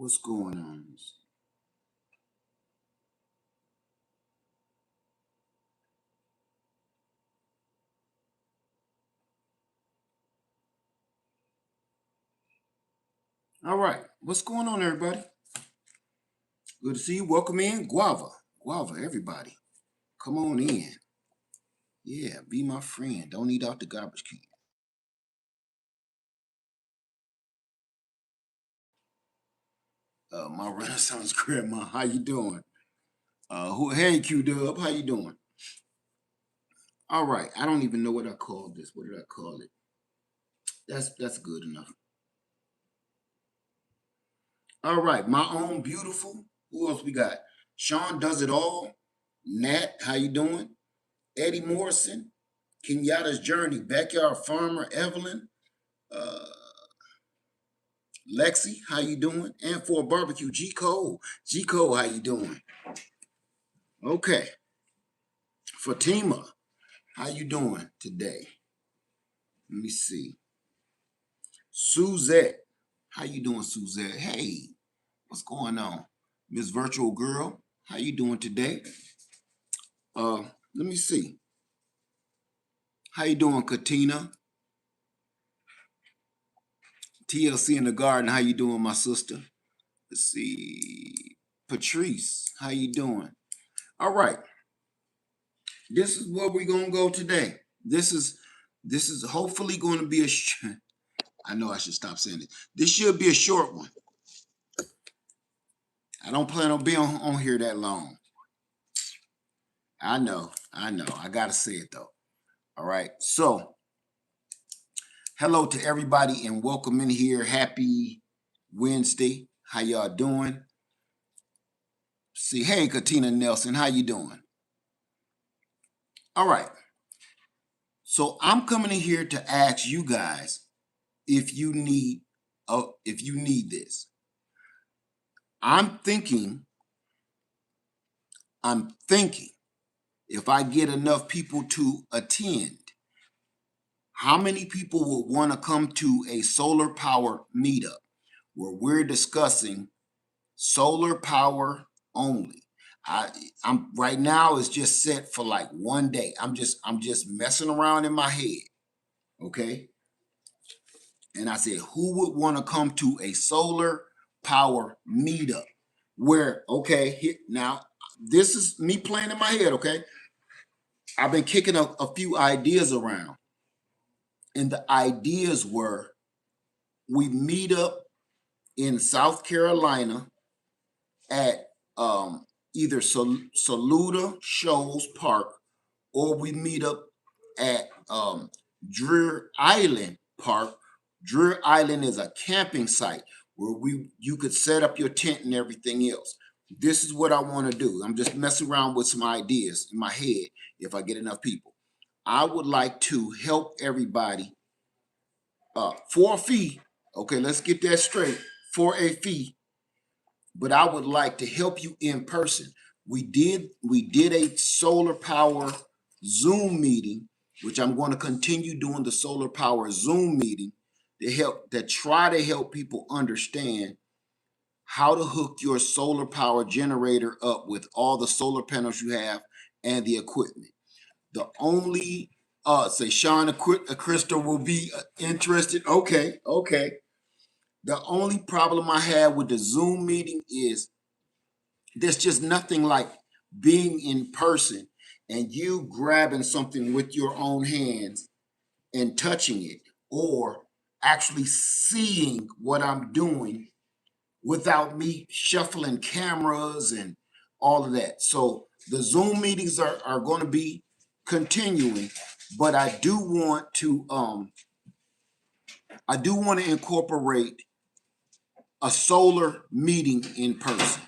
What's going on? All right. What's going on, everybody? Good to see you. Welcome in. Guava. Guava, everybody. Come on in. Yeah, be my friend. Don't eat out the garbage can. My Renaissance grandma, how you doing? Hey, Q Dub, how you doing? All right. I don't even know what I called this. What did I call it? That's good enough. All right. My own beautiful. Who else we got? Sean does it all. Nat, how you doing? Eddie Morrison, Kenyatta's Journey, Backyard Farmer, Evelyn, uh, Lexi, how you doing? And for a barbecue, G Cole. G Cole, how you doing? Okay. Fatima, how you doing today? Let me see. Suzette, how you doing, Suzette? Hey, what's going on? Miss Virtual Girl, how you doing today? Let me see. How you doing, Katina? TLC in the garden, how you doing, my sister? Let's see. Patrice, how you doing? All right. This is where we're gonna go today. This is hopefully going to be I know I should stop saying it. This should be a short one. I don't plan on being on here that long. I know. I gotta say it though. All right. So, hello to everybody and welcome in here. Happy Wednesday. How y'all doing? See, hey, Katina Nelson, how you doing? All right. So I'm coming in here to ask you guys if you need this. I'm thinking if I get enough people to attend, how many people will want to come to a solar power meetup where we're discussing solar power only? I'm right now it's just set for like one day. I'm just messing around in my head. Okay. And I said, who would want to come to a solar power meetup? Where, okay, now this is me playing in my head, okay? I've been kicking a few ideas around. And the ideas were we meet up in South Carolina at either Saluda Shoals Park or we meet up at Dreer Island Park. Dreer Island is a camping site where you could set up your tent and everything else. This is what I want to do. I'm just messing around with some ideas in my head if I get enough people. I would like to help everybody for a fee. Okay, let's get that straight. For a fee, but I would like to help you in person. We did a solar power Zoom meeting, which I'm going to continue doing the solar power Zoom meeting to try to help people understand how to hook your solar power generator up with all the solar panels you have and the equipment. The only say Sean Crystal will be interested. Okay. The only problem I have with the Zoom meeting is there's just nothing like being in person and you grabbing something with your own hands and touching it or actually seeing what I'm doing without me shuffling cameras and all of that. So the Zoom meetings are going to be continuing, but I do want to incorporate a solar meeting in person.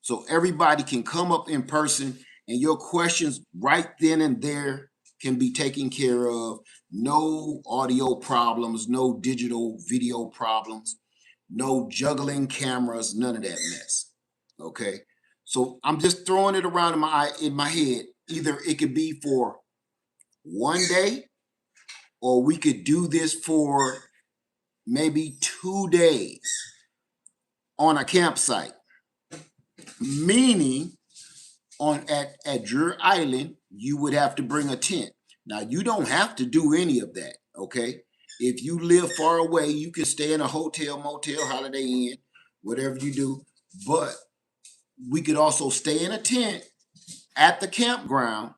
So everybody can come up in person and your questions right then and there can be taken care of. No audio problems, no digital video problems, no juggling cameras, none of that mess. Okay. So I'm just throwing it around in my head. Either it could be for one day or we could do this for maybe 2 days. on a campsite, meaning at Drury Island, you would have to bring a tent. Now, you don't have to do any of that, okay? If you live far away, you can stay in a hotel, motel, Holiday Inn, whatever you do. But we could also stay in a tent at the campground,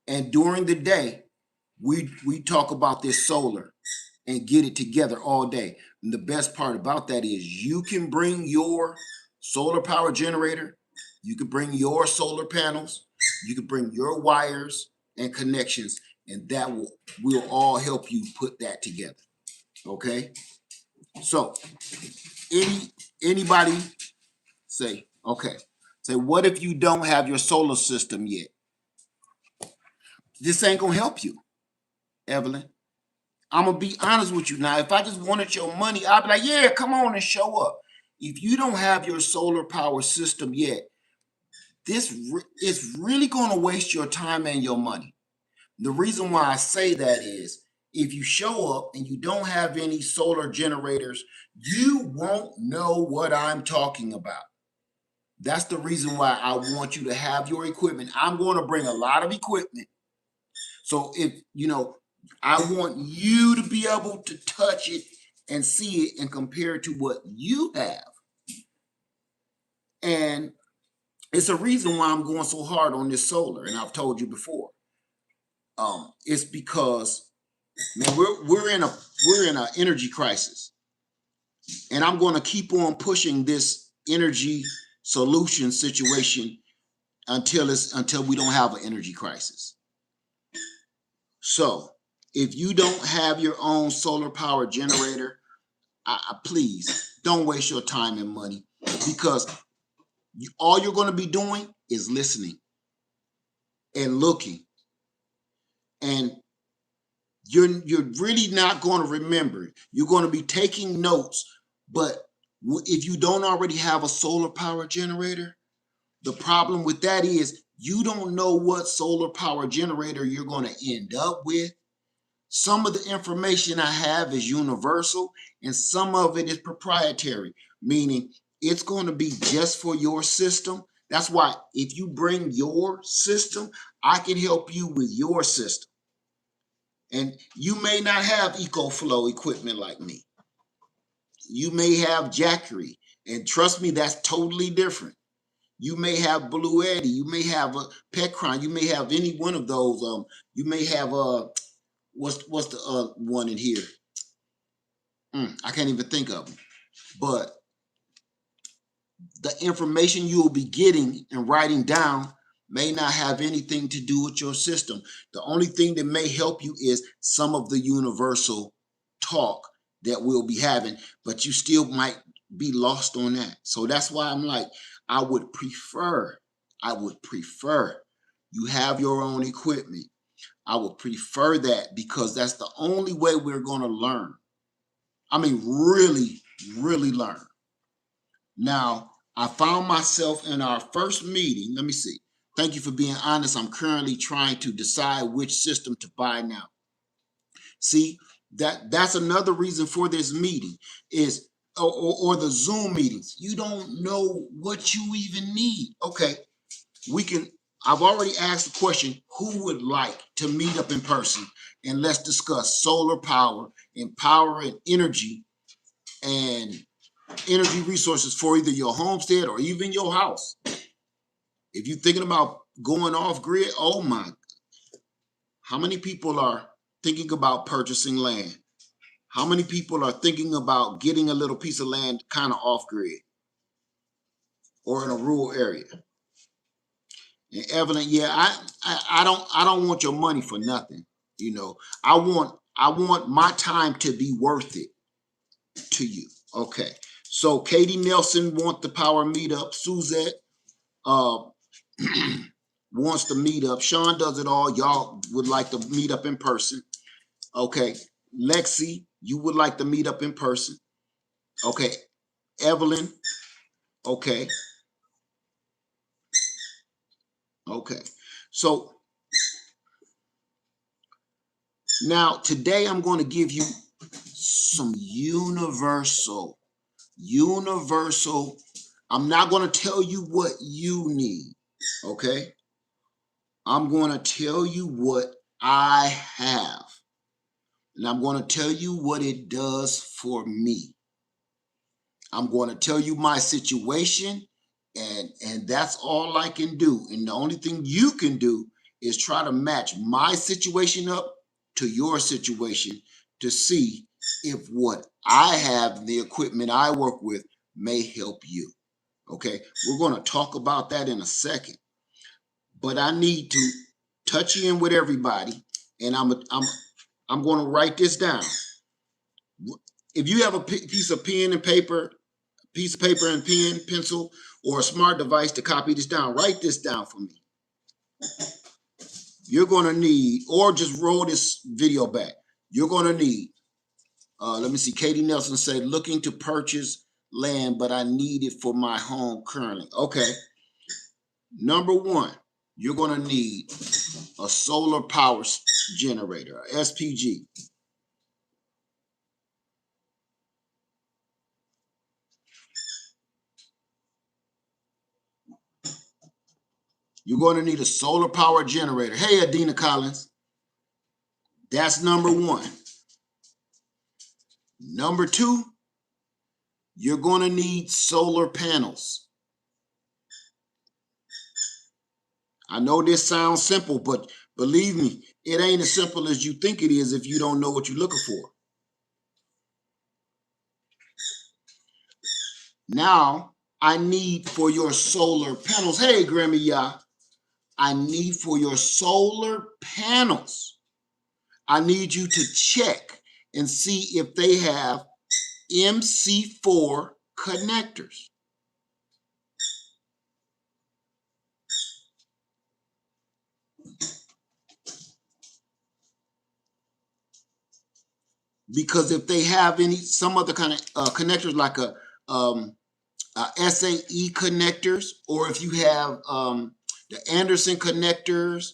and during the day, we talk about this solar and get it together all day. And the best part about that is you can bring your solar power generator, you can bring your solar panels, you can bring your wires and connections, and that will all help you put that together. Okay? So anybody say, okay. Say, what if you don't have your solar system yet? This ain't gonna help you, Evelyn. I'm gonna be honest with you now. If I just wanted your money, I'd be like, yeah, come on and show up. If you don't have your solar power system yet, this is really gonna waste your time and your money. The reason why I say that is if you show up and you don't have any solar generators, you won't know what I'm talking about. That's the reason why I want you to have your equipment. I'm going to bring a lot of equipment. So if, I want you to be able to touch it and see it and compare it to what you have. And it's a reason why I'm going so hard on this solar. And I've told you before. It's because, man, we're in an energy crisis. And I'm going to keep on pushing this energy solution situation until we don't have an energy crisis. So if you don't have your own solar power generator, please don't waste your time and money, because all you're going to be doing is listening and looking, and you're really not going to remember. You're going to be taking notes, but if you don't already have a solar power generator, the problem with that is you don't know what solar power generator you're going to end up with. Some of the information I have is universal and some of it is proprietary, meaning it's going to be just for your system. That's why if you bring your system, I can help you with your system. And you may not have EcoFlow equipment like me. You may have Jackery, and trust me, that's totally different. You may have Bluetti, you may have a Petcron, you may have any one of those. You may have what's the one in here? I can't even think of them. But the information you will be getting and writing down may not have anything to do with your system. The only thing that may help you is some of the universal talk that we'll be having, but you still might be lost on that. So that's why I'm like, I would prefer you have your own equipment. I would prefer that, because that's the only way we're going to learn. I mean, really, really learn. Now, I found myself in our first meeting. Let me see. Thank you for being honest. I'm currently trying to decide which system to buy now. See, that's another reason for this meeting is or the Zoom meetings. You don't know what you even need. Okay, I've already asked the question, who would like to meet up in person and let's discuss solar power and power and energy resources for either your homestead or even your house. If you're thinking about going off grid, oh my, how many people are thinking about purchasing land? How many people are thinking about getting a little piece of land kind of off grid or in a rural area? And Evelyn, yeah, I don't want your money for nothing. I want my time to be worth it to you. Okay. So Katie Nelson wants the power meetup. Suzette wants to meet up. Sean does it all. Y'all would like to meet up in person. Okay. Lexi, you would like to meet up in person. Okay. Evelyn. Okay. Okay. So now today I'm going to give you some universal Universal. I'm not going to tell you what you need, okay? I'm going to tell you what I have. And I'm going to tell you what it does for me. I'm going to tell you my situation, and that's all I can do. And the only thing you can do is try to match my situation up to your situation to see if what I have, the equipment I work with, may help you. Okay, we're going to talk about that in a second, but I need to touch in with everybody, and I'm going to write this down. If you have a piece of pen and paper, pen, pencil, or a smart device to copy this down, write this down for me. You're going to need, or just roll this video back. You're going to need, let me see, Katie Nelson said, looking to purchase land, but I need it for my home currently. Okay. Number one, you're going to need a solar power generator, a SPG. You're going to need a solar power generator. Hey, Adina Collins. That's number one. Number two, you're going to need solar panels. I know this sounds simple, but believe me, it ain't as simple as you think it is if you don't know what you're looking for. Now, I need for your solar panels. Hey, Grammy, yeah. I need for your solar panels. I need you to check and see if they have MC4 connectors. Because if they have some other kind of connectors like a SAE connectors, or if you have the Anderson connectors,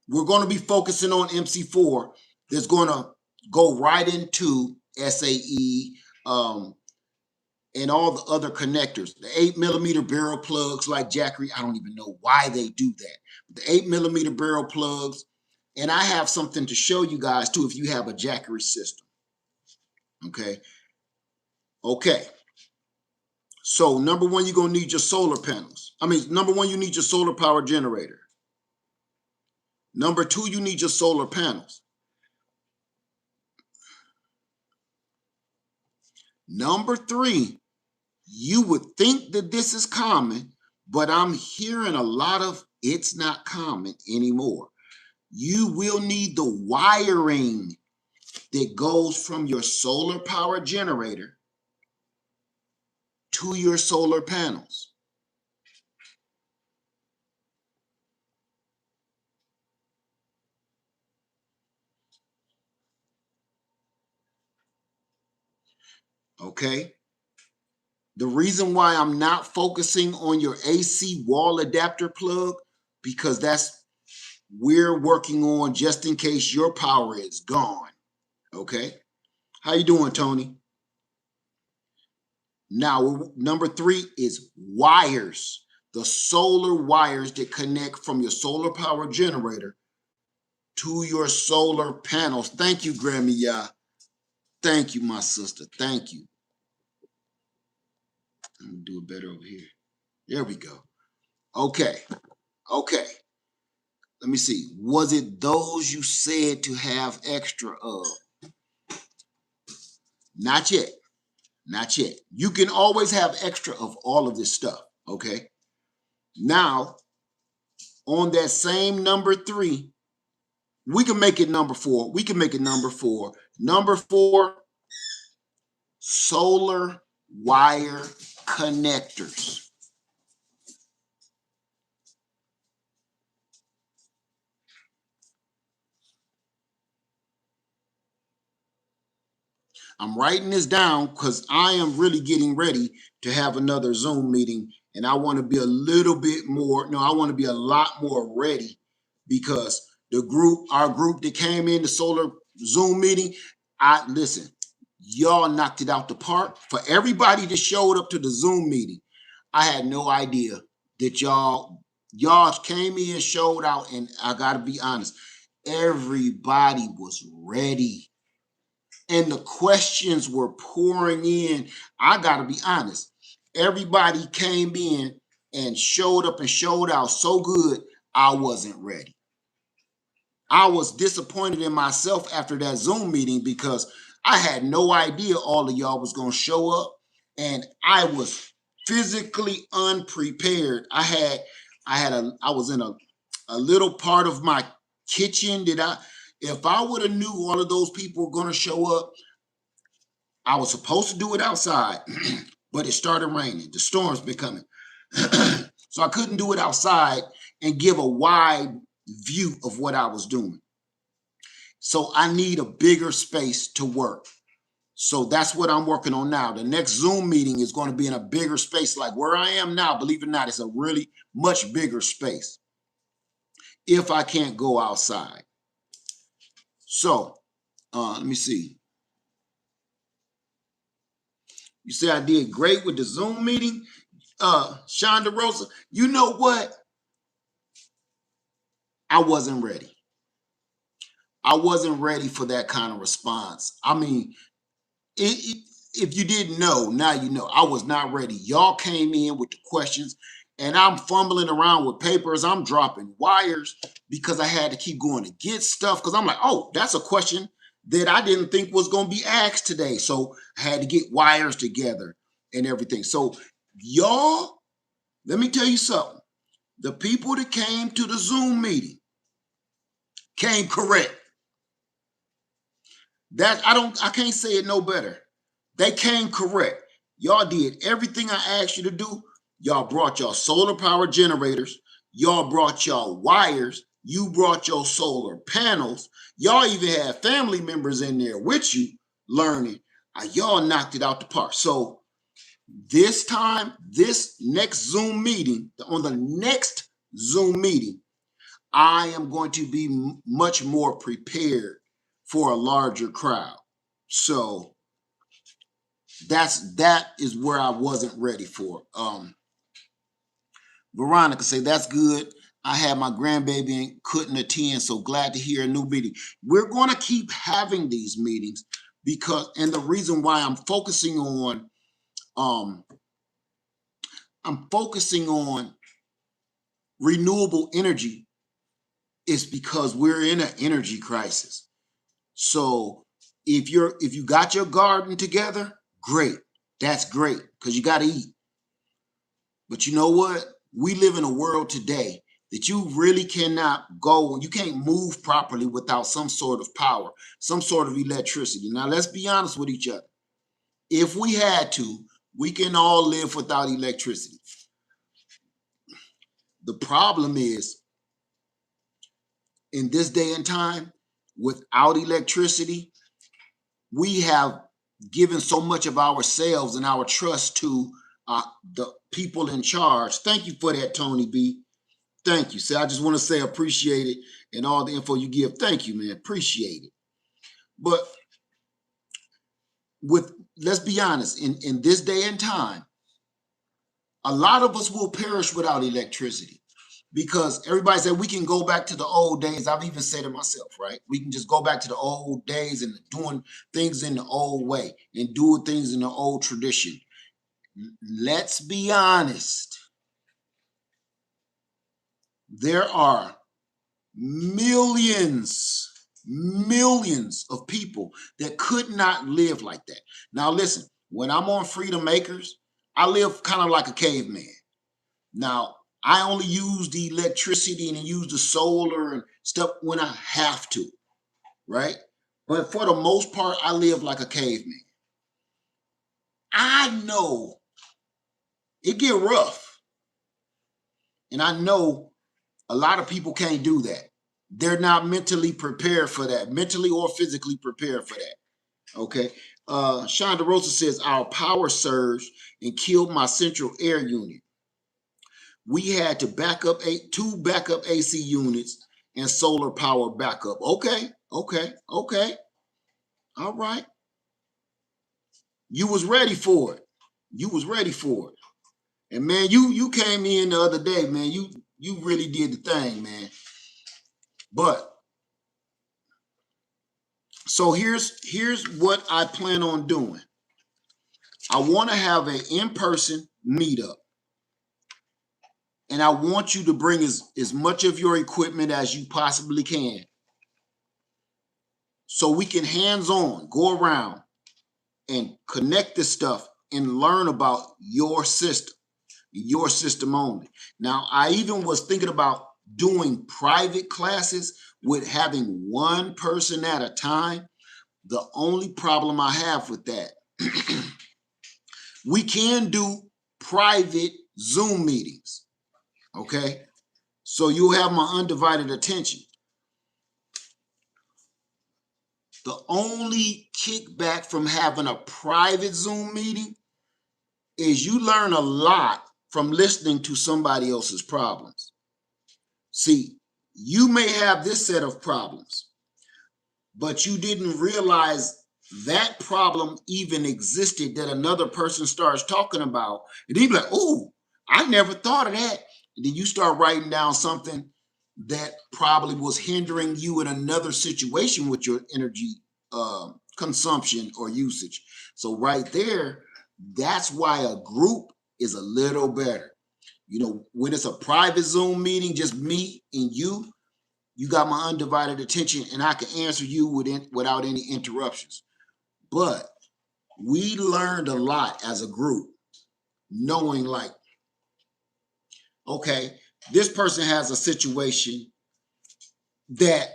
we're going to be focusing on MC4. That's going to go right into SAE and all the other connectors. The 8mm barrel plugs like Jackery, I don't even know why they do that. The 8mm barrel plugs, and I have something to show you guys too if you have a Jackery system. Okay. Okay. So number one, you're going to need your solar panels. Number one, you need your solar power generator. Number two, you need your solar panels. Number three, you would think that this is common, but I'm hearing a lot of it's not common anymore. You will need the wiring that goes from your solar power generator to your solar panels. Okay? The reason why I'm not focusing on your AC wall adapter plug, because we're working on just in case your power is gone. Okay? How you doing, Tony? Now, number three is wires. The solar wires that connect from your solar power generator to your solar panels. Thank you, Grammy. Yeah. Thank you, my sister. Thank you. I'm gonna do it better over here. There we go. Okay. Okay. Let me see. Was it those you said to have extra of? Not yet. Not yet. You can always have extra of all of this stuff. Okay. Now, on that same number three, we can make it number four. We can make it number four. Number four, solar wire connectors. I'm writing this down because I am really getting ready to have another Zoom meeting, and I want to be a little bit more, no, I want to be a lot more ready, because our group that came in the solar Zoom meeting, listen, y'all knocked it out the park. For everybody that showed up to the Zoom meeting, I had no idea that y'all came in, showed out, and I gotta be honest, everybody was ready. And the questions were pouring in. I gotta be honest. Everybody came in and showed up and showed out so good, I wasn't ready. I was disappointed in myself after that Zoom meeting because I had no idea all of y'all was gonna show up, and I was physically unprepared. I was in a little part of my kitchen that if I would have knew all of those people were gonna show up, I was supposed to do it outside, but it started raining. The storm's been coming. So I couldn't do it outside and give a wide view of what I was doing. So I need a bigger space to work. So that's what I'm working on now. The next Zoom meeting is going to be in a bigger space, like where I am now. Believe it or not, it's a really much bigger space if I can't go outside. So let me see. You say I did great with the Zoom meeting, Shonda Rosa. You know what? I wasn't ready. I wasn't ready for that kind of response. I mean, if you didn't know, now you know. I was not ready. Y'all came in with the questions, and I'm fumbling around with papers. I'm dropping wires because I had to keep going to get stuff because I'm like, oh, that's a question that I didn't think was going to be asked today. So I had to get wires together and everything. So y'all, let me tell you something. The people that came to the Zoom meeting came correct. I can't say it no better. They came correct. Y'all did everything I asked you to do. Y'all brought y'all solar power generators. Y'all brought y'all wires. You brought your solar panels. Y'all even had family members in there with you learning. Y'all knocked it out the park. So this time, this next Zoom meeting, on the next Zoom meeting, I am going to be much more prepared for a larger crowd. So that is where I wasn't ready for. Veronica say that's good. I had my grandbaby and couldn't attend, so glad to hear a new meeting. We're going to keep having these meetings because, and the reason why I'm focusing on renewable energy is because we're in an energy crisis. So if you got your garden together, great. That's great because you got to eat. But you know what? We live in a world today that you really cannot go, you can't move properly without some sort of power, some sort of electricity. Now, let's be honest with each other. If we had to, we can all live without electricity. The problem is, in this day and time, without electricity, we have given so much of ourselves and our trust to the people in charge. Thank you for that, Tony B. Thank you. See, I just want to say appreciate it and all the info you give. Thank you, man. Appreciate it. But let's be honest, in this day and time, a lot of us will perish without electricity because everybody said we can go back to the old days. I've even said it myself, right? We can just go back to the old days and doing things in the old way and doing things in the old tradition. Let's be honest. There are millions of people that could not live like that. Now, listen, when I'm on Freedom Makers, I live kind of like a caveman. Now, I only use the electricity and use the solar and stuff when I have to, right? But for the most part, I live like a caveman. I know it get rough. And I know a lot of people can't do that. They're not mentally prepared for that, mentally or physically prepared for that. Okay. Shonda Rosa says, our power surged and killed my central air unit. We had to back up two backup AC units and solar power backup. Okay. All right. You was ready for it. You was ready for it. And man, you came in the other day, man. You really did the thing, man. But so here's what I plan on doing. I want to have an in-person meetup. And I want you to bring as much of your equipment as you possibly can. So we can hands-on go around and connect this stuff and learn about your system only. Now, I even was thinking about doing private classes with having one person at a time. The only problem I have with that, we can do private Zoom meetings, okay? So you have my undivided attention. The only kickback from having a private Zoom meeting is you learn a lot from listening to somebody else's problems. See, you may have this set of problems, but you didn't realize that problem even existed that another person starts talking about. And he'd be like, oh, I never thought of that. And then you start writing down something that probably was hindering you in another situation with your energy consumption or usage. So right there, that's why a group is a little better. You know, when it's a private Zoom meeting, just me and you got my undivided attention and I can answer you without any interruptions. But we learned a lot as a group, knowing like, okay, this person has a situation that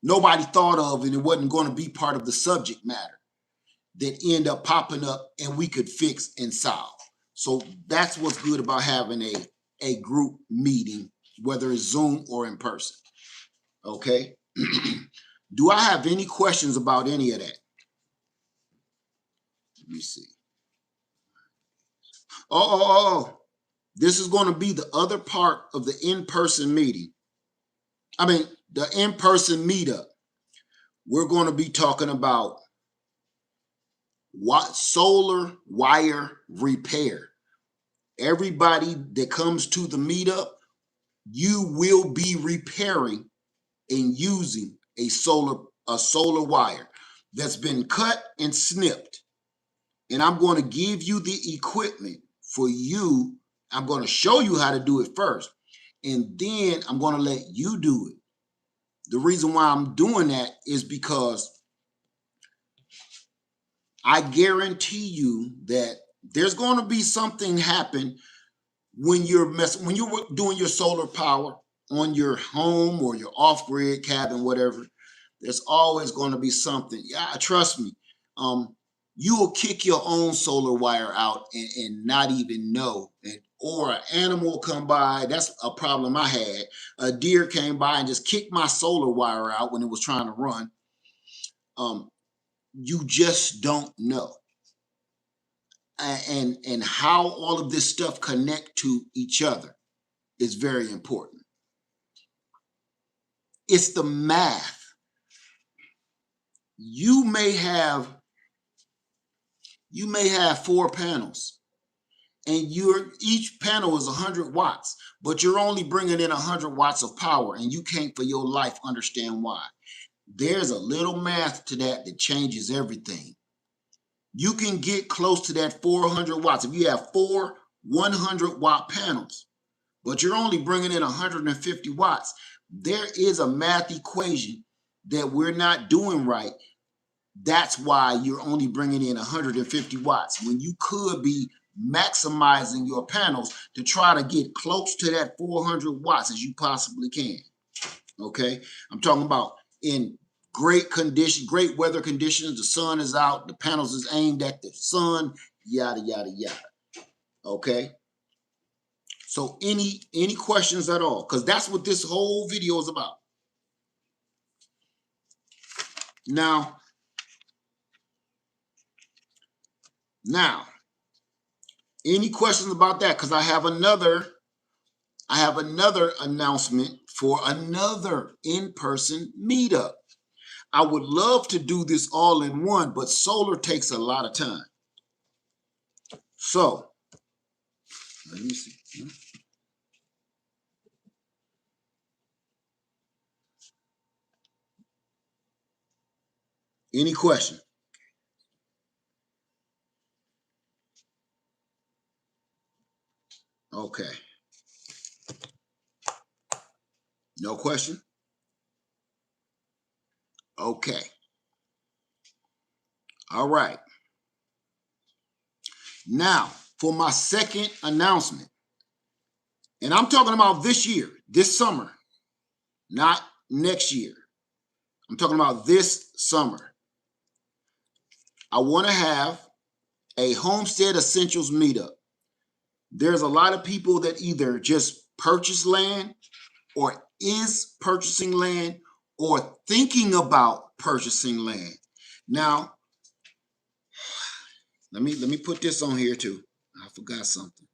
nobody thought of and it wasn't going to be part of the subject matter that end up popping up and we could fix and solve. So that's what's good about having a group meeting, whether it's Zoom or in person. Okay. Do I have any questions about any of that? Let me see. Oh. This is going to be the other part of the in-person meeting. I mean, the in-person meetup. We're going to be talking about what solar wire repair. Everybody that comes to the meetup, you will be repairing and using a solar wire that's been cut and snipped. And I'm going to give you the equipment for you. I'm going to show you how to do it first. And then I'm going to let you do it. The reason why I'm doing that is because I guarantee you that there's going to be something happen when you're doing your solar power on your home or your off-grid cabin, whatever. There's always going to be something. Yeah, trust me. You will kick your own solar wire out and not even know. Or an animal will come by. That's a problem I had. A deer came by and just kicked my solar wire out when it was trying to run. You just don't know. And how all of this stuff connect to each other is very important. It's the math. You may have 4 panels and each panel is 100 watts, but you're only bringing in 100 watts of power and you can't for your life understand why. There's a little math to that changes everything. You can get close to that 400 watts. If you have 4 100-watt panels, but you're only bringing in 150 watts, there is a math equation that we're not doing right. That's why you're only bringing in 150 watts when you could be maximizing your panels to try to get close to that 400 watts as you possibly can. Okay, I'm talking about in great condition, great weather conditions. The sun is out, the panels is aimed at the sun, yada yada yada. Okay, so any questions at all? Because that's what this whole video is about. Now, any questions about that? Because I have another announcement for another in-person meetup. I would love to do this all in one, but solar takes a lot of time. So, let me see. Any question? Okay. No question? Okay. All right. Now, for my second announcement, and I'm talking about this year, this summer, not next year. I'm talking about this summer. I want to have a Homestead Essentials meetup. There's a lot of people that either just purchase land or is purchasing land or thinking about purchasing land. Now, let me put this on here too. I forgot something.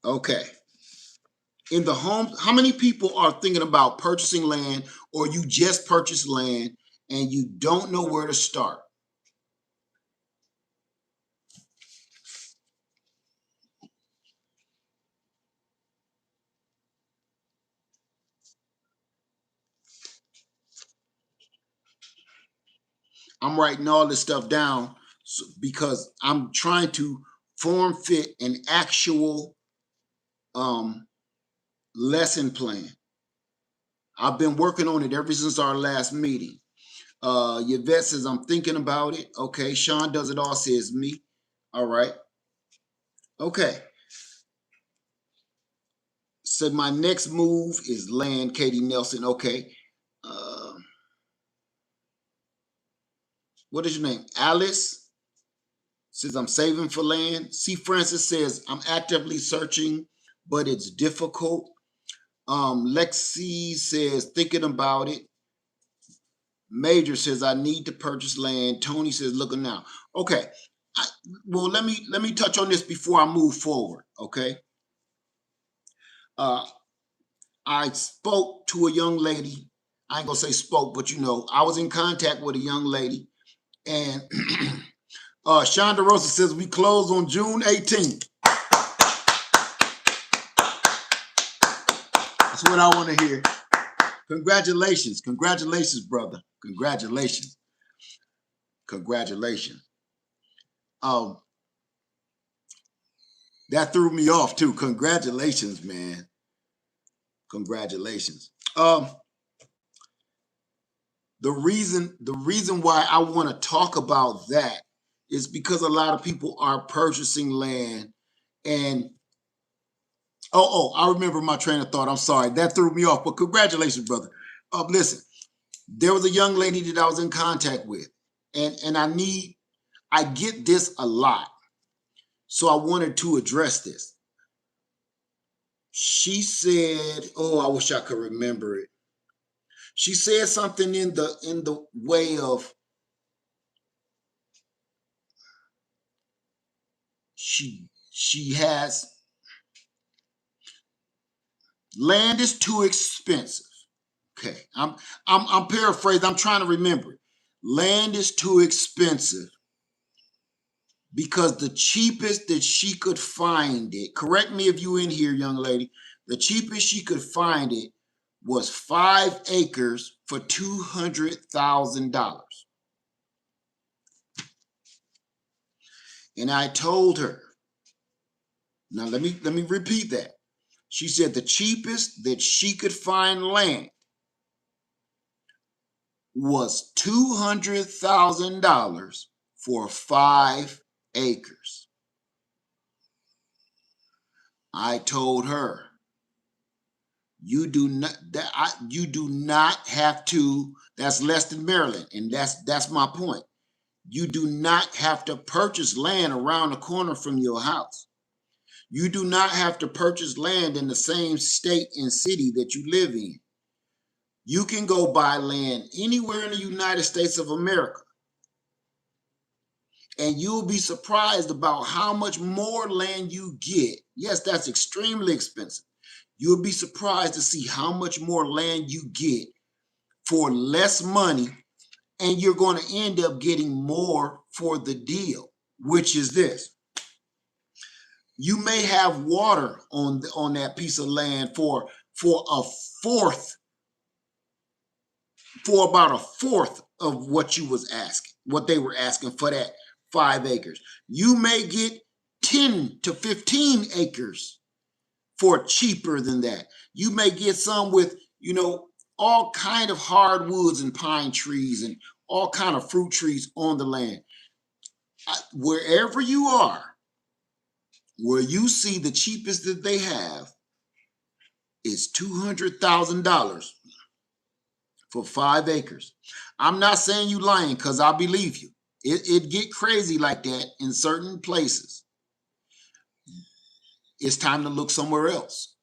Okay. In the home, how many people are thinking about purchasing land, or you just purchased land and you don't know where to start? I'm writing all this stuff down because I'm trying to form fit an actual lesson plan. I've been working on it ever since our last meeting. Yvette says, I'm thinking about it. Okay. Sean does it all, says me. All right. Okay. So my next move is land, Katie Nelson. Okay. What is your name? Alice says, I'm saving for land. C. Francis says, I'm actively searching, but it's difficult. Lexi says, thinking about it. Major says, I need to purchase land. Tony says, looking now. Okay. Well, let me touch on this before I move forward. Okay. I spoke to a young lady. I ain't gonna say spoke, but I was in contact with a young lady, and Shonda Rosa says we close on June 18th. That's what I want to hear. Congratulations, brother. Congratulations. That threw me off too. Congratulations, man. Congratulations. The reason why I want to talk about that is because a lot of people are purchasing land, and I remember my train of thought. I'm sorry, that threw me off. But congratulations, brother. Listen, there was a young lady that I was in contact with, and I get this a lot, so I wanted to address this. She said, I wish I could remember it. She said something in the way of she has land is too expensive. Okay, I'm paraphrasing. I'm trying to remember. Land is too expensive because the cheapest that she could find it. Correct me if you in here, young lady. The cheapest she could find it was 5 acres for $200,000. And I told her. Now let me repeat that. She said the cheapest that she could find land was $200,000 for 5 acres. I told her, you do not have to. That's less than Maryland, and that's my point. You do not have to purchase land around the corner from your house. You do not have to purchase land in the same state and city that you live in. You can go buy land anywhere in the United States of America. And you'll be surprised about how much more land you get. Yes, that's extremely expensive. You'll be surprised to see how much more land you get for less money, and you're going to end up getting more for the deal, which is this. You may have water on that piece of land for a fourth, for about a fourth of what you was asking, what they were asking for that 5 acres. You may get 10 to 15 acres for cheaper than that. You may get some with, all kind of hardwoods and pine trees and all kind of fruit trees on the land. Wherever you are, where you see the cheapest that they have is $200,000 for 5 acres. I'm not saying you lying, because I believe you. It get crazy like that in certain places. It's time to look somewhere else.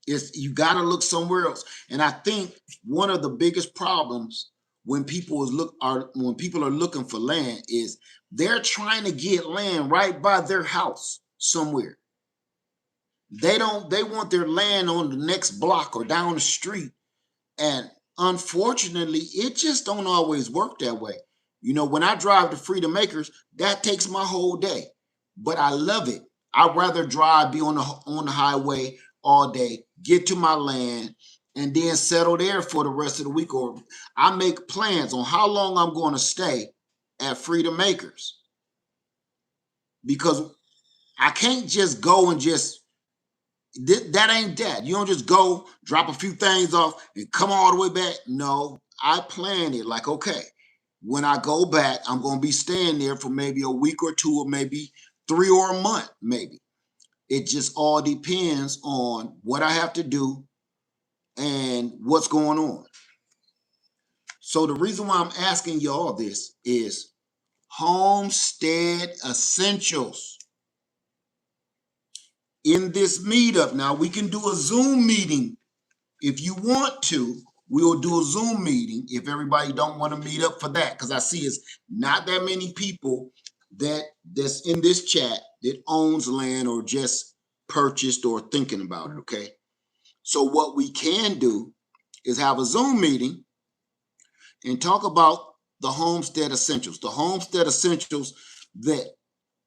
You got to look somewhere else. And I think one of the biggest problems when people are looking for land is they're trying to get land right by their house somewhere. They want their land on the next block or down the street. And unfortunately, it just don't always work that way. When I drive to Freedom Acres, that takes my whole day. But I love it. I'd rather drive, be on the highway all day, get to my land, and then settle there for the rest of the week. Or I make plans on how long I'm going to stay at Freedom Acres. Because I can't just go and that ain't that. You don't just go, drop a few things off, and come all the way back. No, I plan it like, okay, when I go back, I'm going to be staying there for maybe a week or two, or maybe 3 or a month, maybe. It just all depends on what I have to do and what's going on. So the reason why I'm asking you all this is Homestead Essentials. In this meetup, now we can do a Zoom meeting if you want to. We'll do a Zoom meeting if everybody don't want to meet up for that, because I see it's not that many people that's in this chat that owns land or just purchased or thinking about it, okay? So what we can do is have a Zoom meeting and talk about the Homestead Essentials. The Homestead Essentials that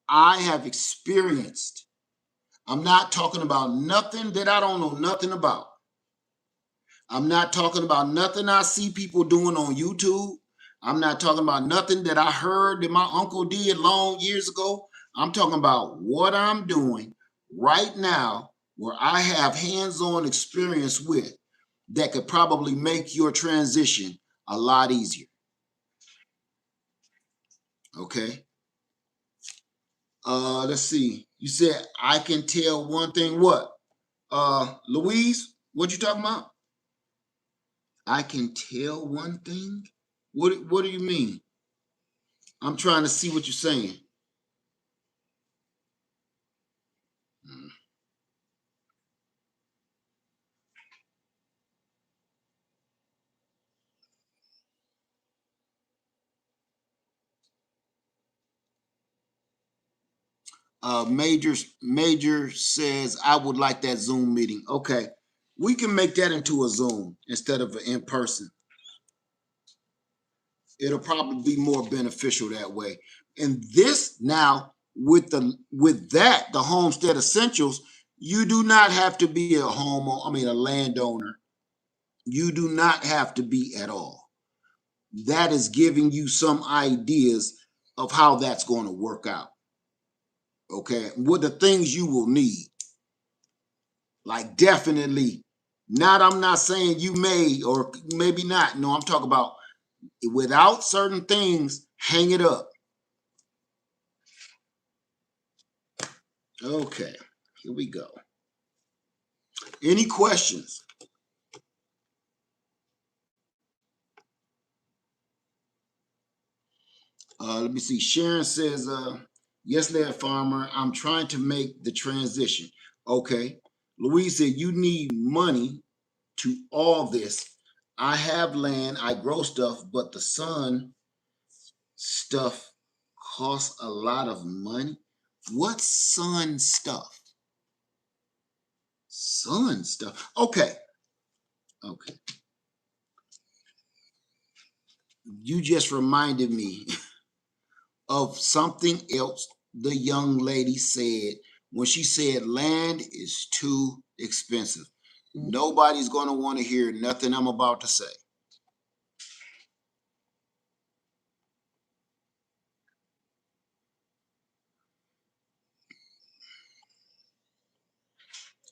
I have experienced. I'm not talking about nothing that I don't know nothing about. I'm not talking about nothing I see people doing on YouTube. I'm not talking about nothing that I heard that my uncle did long years ago. I'm talking about what I'm doing right now, where I have hands-on experience with, that could probably make your transition a lot easier. Okay. Let's see. You said I can tell one thing. What? Louise, what you talking about? I can tell one thing? What do you mean? I'm trying to see what you're saying. Major says, I would like that Zoom meeting. Okay. We can make that into a Zoom instead of an in-person. It'll probably be more beneficial that way. And this now, with that, the Homestead Essentials, you do not have to be a landowner. You do not have to be at all. That is giving you some ideas of how that's going to work out. Okay, what the things you will need. Like, definitely not. I'm not saying you may or maybe not. No, I'm talking about without certain things, hang it up. Okay, here we go. Any questions? Let me see. Sharon says, yes, Lad Farmer, I'm trying to make the transition. Okay. Louise said, you need money to all this. I have land, I grow stuff, but the sun stuff costs a lot of money. What sun stuff? Sun stuff. Okay. Okay. You just reminded me of something else the young lady said when she said land is too expensive. Nobody's going to want to hear nothing I'm about to say.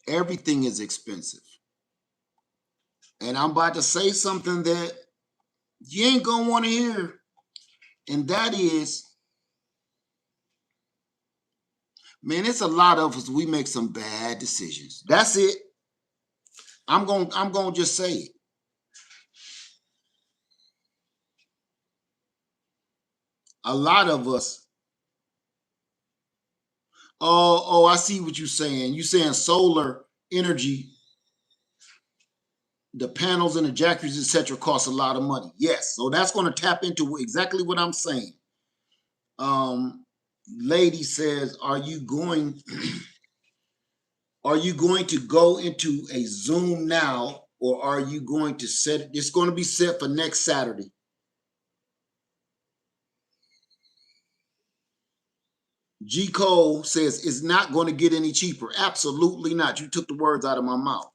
Everything is expensive. And I'm about to say something that you ain't going to want to hear. And that is, man, it's a lot of us, we make some bad decisions. That's it. I'm going to just say it. A lot of us, oh, I see what you're saying. You're saying solar energy, the panels and the jackets, etc., cost a lot of money. Yes, so that's going to tap into exactly what I'm saying. Lady says, are you going to go into a Zoom now, or are you going to set it? It's going to be set for next Saturday. G. Cole says it's not going to get any cheaper. Absolutely not. You took the words out of my mouth.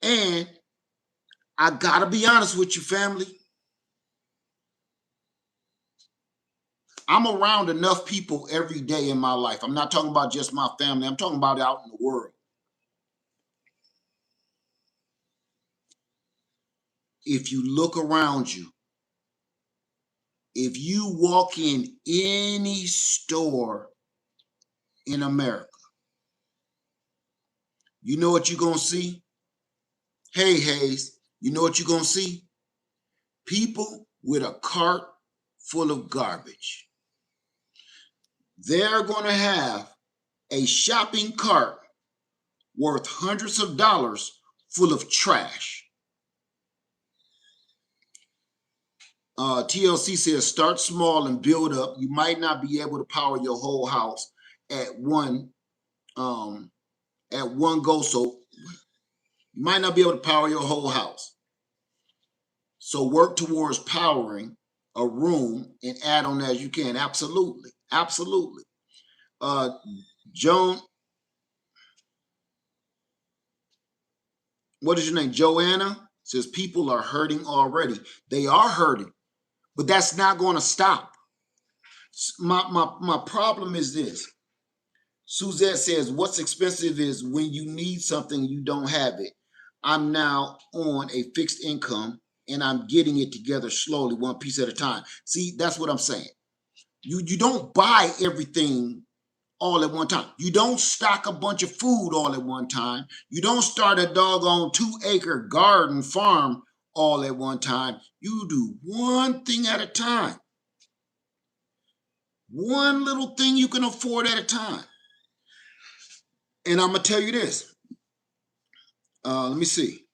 And I got to be honest with you, family. I'm around enough people every day in my life. I'm not talking about just my family. I'm talking about out in the world. If you look around you, if you walk in any store in America, you know what you're going to see? Hey, Hayes, you know what you're going to see? People with a cart full of garbage. They're going to have a shopping cart worth hundreds of dollars full of trash. TLC says start small and build up. You might not be able to power your whole house at one go. So you might not be able to power your whole house. So work towards powering a room and add on as you can. Absolutely. Absolutely. Joan, what is your name? Joanna says people are hurting already. They are hurting, but that's not going to stop. My problem is this. Suzette says, what's expensive is when you need something, you don't have it. I'm now on a fixed income and I'm getting it together slowly, one piece at a time. See, that's what I'm saying. You don't buy everything all at one time. You don't stock a bunch of food all at one time. You don't start a doggone 2-acre garden farm all at one time. You do one thing at a time. One little thing you can afford at a time. And I'm going to tell you this. Let me see.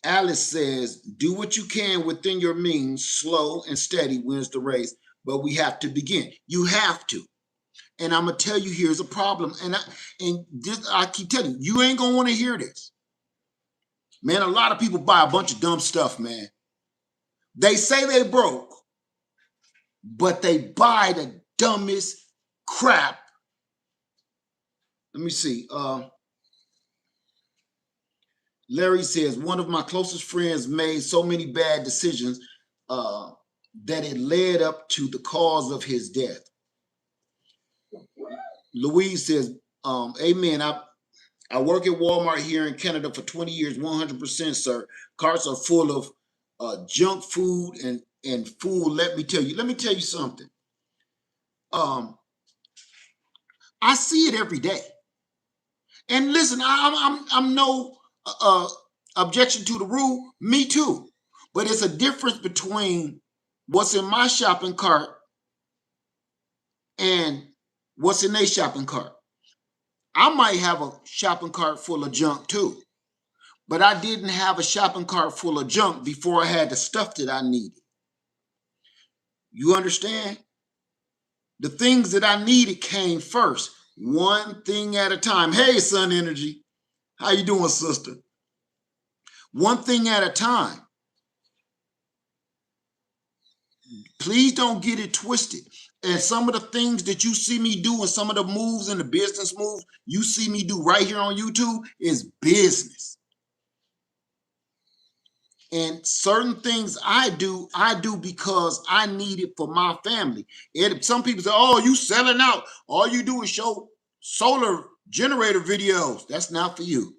Alice says, do what you can within your means. Slow and steady wins the race, but we have to begin. You have to. And I'm going to tell you, here's a problem. And I keep telling you, you ain't going to want to hear this. Man, a lot of people buy a bunch of dumb stuff, man. They say they broke, but they buy the dumbest crap. Let me see. Larry says, one of my closest friends made so many bad decisions that it led up to the cause of his death. Louise says, amen. I work at Walmart here in Canada for 20 years, 100%, sir. Carts are full of junk food and food. Let me tell you something. I see it every day. And listen, I'm no objection to the rule. Me too. But it's a difference between what's in my shopping cart and what's in their shopping cart. I might have a shopping cart full of junk too, but I didn't have a shopping cart full of junk before I had the stuff that I needed. You understand? The things that I needed came first. One thing at a time. Hey, Sun Energy. How you doing, sister? One thing at a time. Please don't get it twisted. And some of the things that you see me do and some of the moves and the business moves you see me do right here on YouTube is business. And certain things I do because I need it for my family. And some people say, oh, you selling out. All you do is show solar generator videos. That's not for you.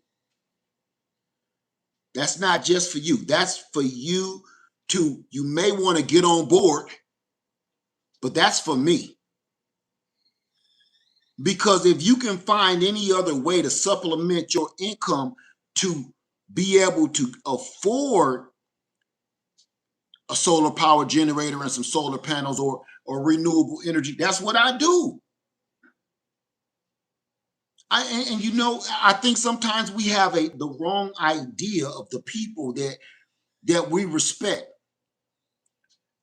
That's not just for you. That's for you to, you may want to get on board, but that's for me. Because if you can find any other way to supplement your income to be able to afford a solar power generator and some solar panels or renewable energy, that's what I do. And you know, I think sometimes we have the wrong idea of the people that we respect.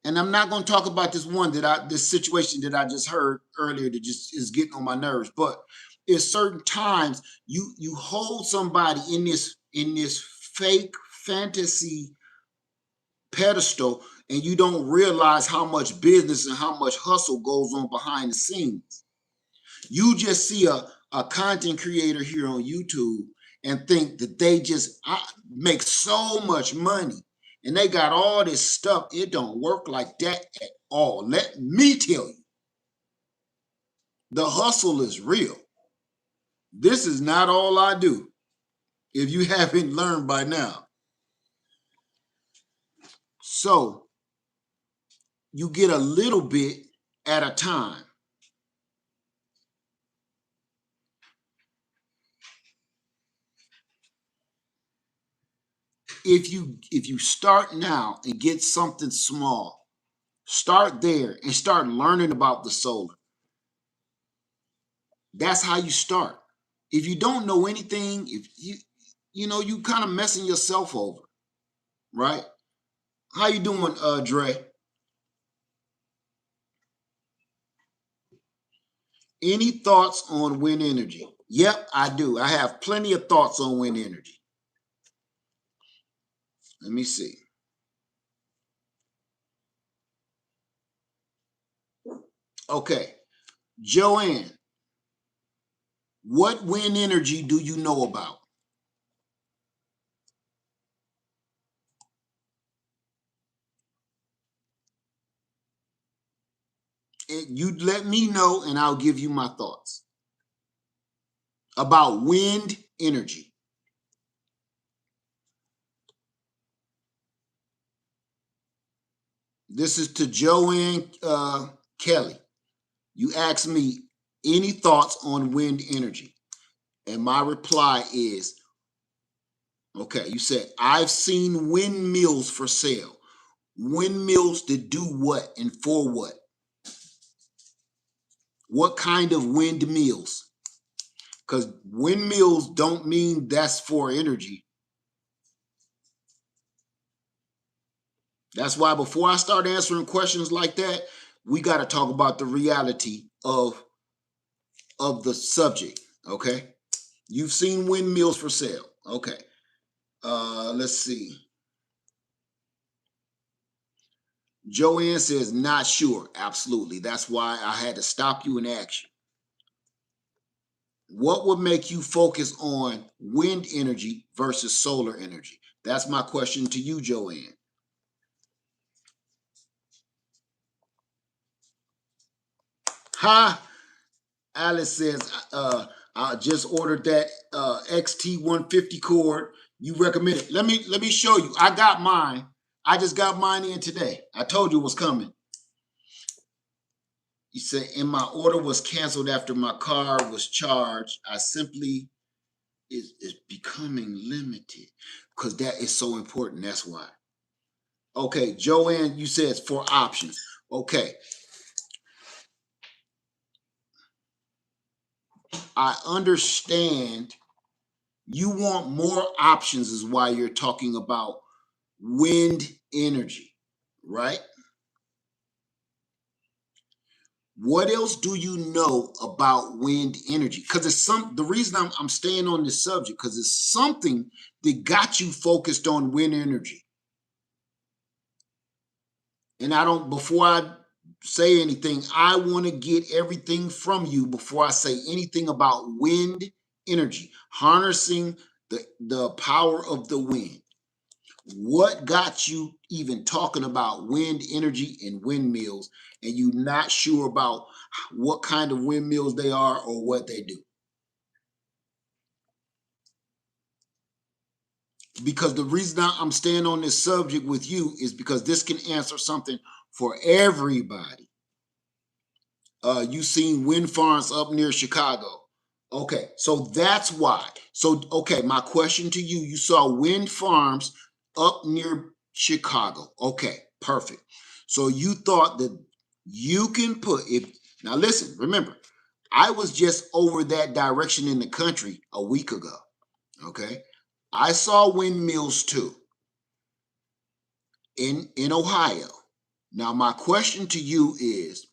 And I'm not going to talk about this situation that I just heard earlier that just is getting on my nerves. But at certain times, you hold somebody in this fake fantasy pedestal, and you don't realize how much business and how much hustle goes on behind the scenes. You just see a content creator here on YouTube and think that they just make so much money and they got all this stuff. It don't work like that at all. Let me tell you, the hustle is real. This is not all I do, if you haven't learned by now. So you get a little bit at a time. If you start now and get something small, start there and start learning about the solar. That's how you start. If you don't know anything, if you kind of messing yourself over, right? How you doing, Dre? Any thoughts on wind energy? Yep, I do. I have plenty of thoughts on wind energy. Let me see. Okay, Joanne, what wind energy do you know about? You let me know and I'll give you my thoughts about wind energy. This is to Joanne Kelly. You asked me any thoughts on wind energy. And my reply is, okay, you said, I've seen windmills for sale. Windmills to do what and for what? What kind of windmills? Because windmills don't mean that's for energy. That's why before I start answering questions like that, we got to talk about the reality of the subject, okay? You've seen windmills for sale. Okay. Let's see. Joanne says, not sure. Absolutely. That's why I had to stop you and ask you. What would make you focus on wind energy versus solar energy? That's my question to you, Joanne. Ha! Alice says, I just ordered that XT150 cord. You recommend it. Let me show you. I got mine. I just got mine in today. I told you it was coming. You said, and my order was canceled after my car was charged. I simply is becoming limited because that is so important. That's why. Okay, Joanne, you said for options. Okay. I understand you want more options is why you're talking about wind energy, right? What else do you know about wind energy? Because the reason I'm staying on this subject, because it's something that got you focused on wind energy. And before I say anything, I want to get everything from you before I say anything about wind energy, harnessing the power of the wind. What got you even talking about wind energy and windmills, and you not sure about what kind of windmills they are or what they do? Because the reason I'm staying on this subject with you is because this can answer something for everybody. You seen wind farms up near Chicago. Okay, so that's why. So, okay, my question to you, you saw wind farms up near Chicago. Okay, perfect. So you thought that you can now listen, remember, I was just over that direction in the country a week ago. Okay. I saw windmills too in Ohio. Now my question to you is,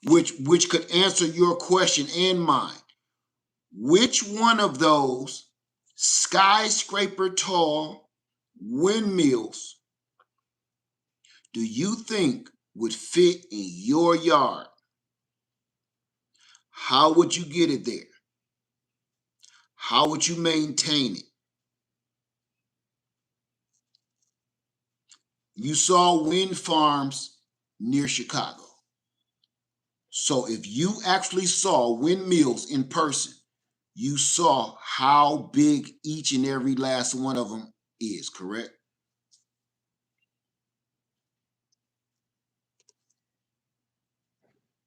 which could answer your question and mine. Which one of those skyscraper tall windmills do you think would fit in your yard? How would you get it there? How would you maintain it? You saw wind farms near Chicago. So if you actually saw windmills in person, you saw how big each and every last one of them is, correct?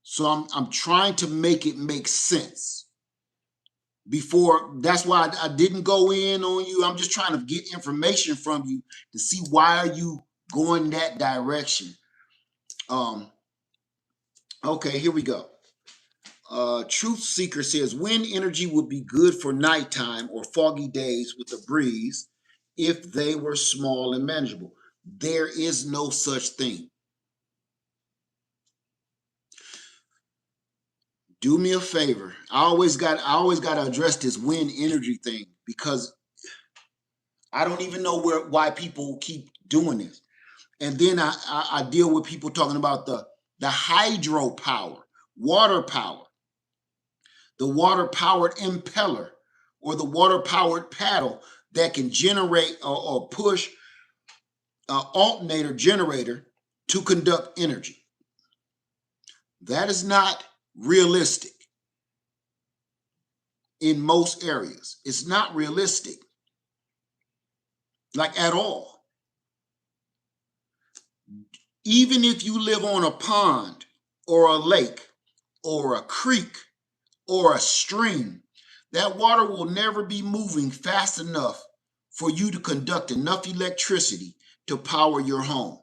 So I'm trying to make it make sense. That's why I didn't go in on you. I'm just trying to get information from you to see why are you going that direction. Okay, here we go. Truth Seeker says wind energy would be good for nighttime or foggy days with a breeze if they were small and manageable. There is no such thing. Do me a favor. I always got to address this wind energy thing because I don't even know why people keep doing this. And then I deal with people talking about the hydropower, water power, the water powered impeller, or the water powered paddle that can generate or push an alternator generator to conduct energy. That is not realistic in most areas. It's not realistic, like at all. Even if you live on a pond or a lake or a creek or a stream, that water will never be moving fast enough for you to conduct enough electricity to power your home.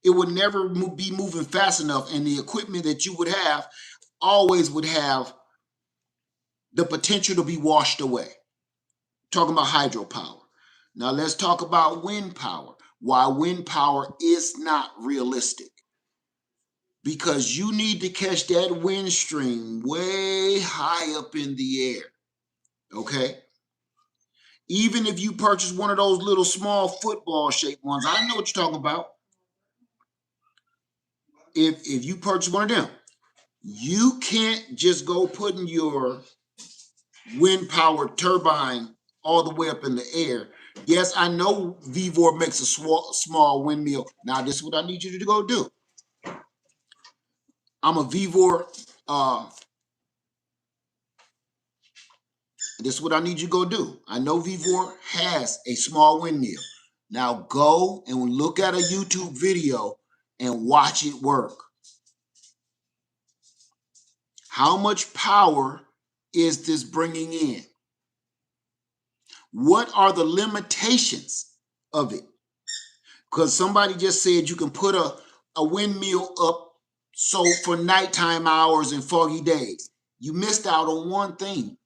It would never be moving fast enough, and the equipment that you would have always would have the potential to be washed away. Talking about hydropower. Now let's talk about wind power. Why wind power is not realistic. Because you need to catch that wind stream way high up in the air. Okay? Even if you purchase one of those little small football shaped ones, I know what you're talking about. If you purchase one of them, you can't just go putting your wind powered turbine all the way up in the air. Yes, I know Vevor makes a small windmill. Now, this is what I need you to go do. I'm a Vevor. This is what I need you to go do. I know Vevor has a small windmill. Now go and look at a YouTube video and watch it work. How much power is this bringing in? What are the limitations of it? Because somebody just said you can put a windmill up so for nighttime hours and foggy days. You missed out on one thing.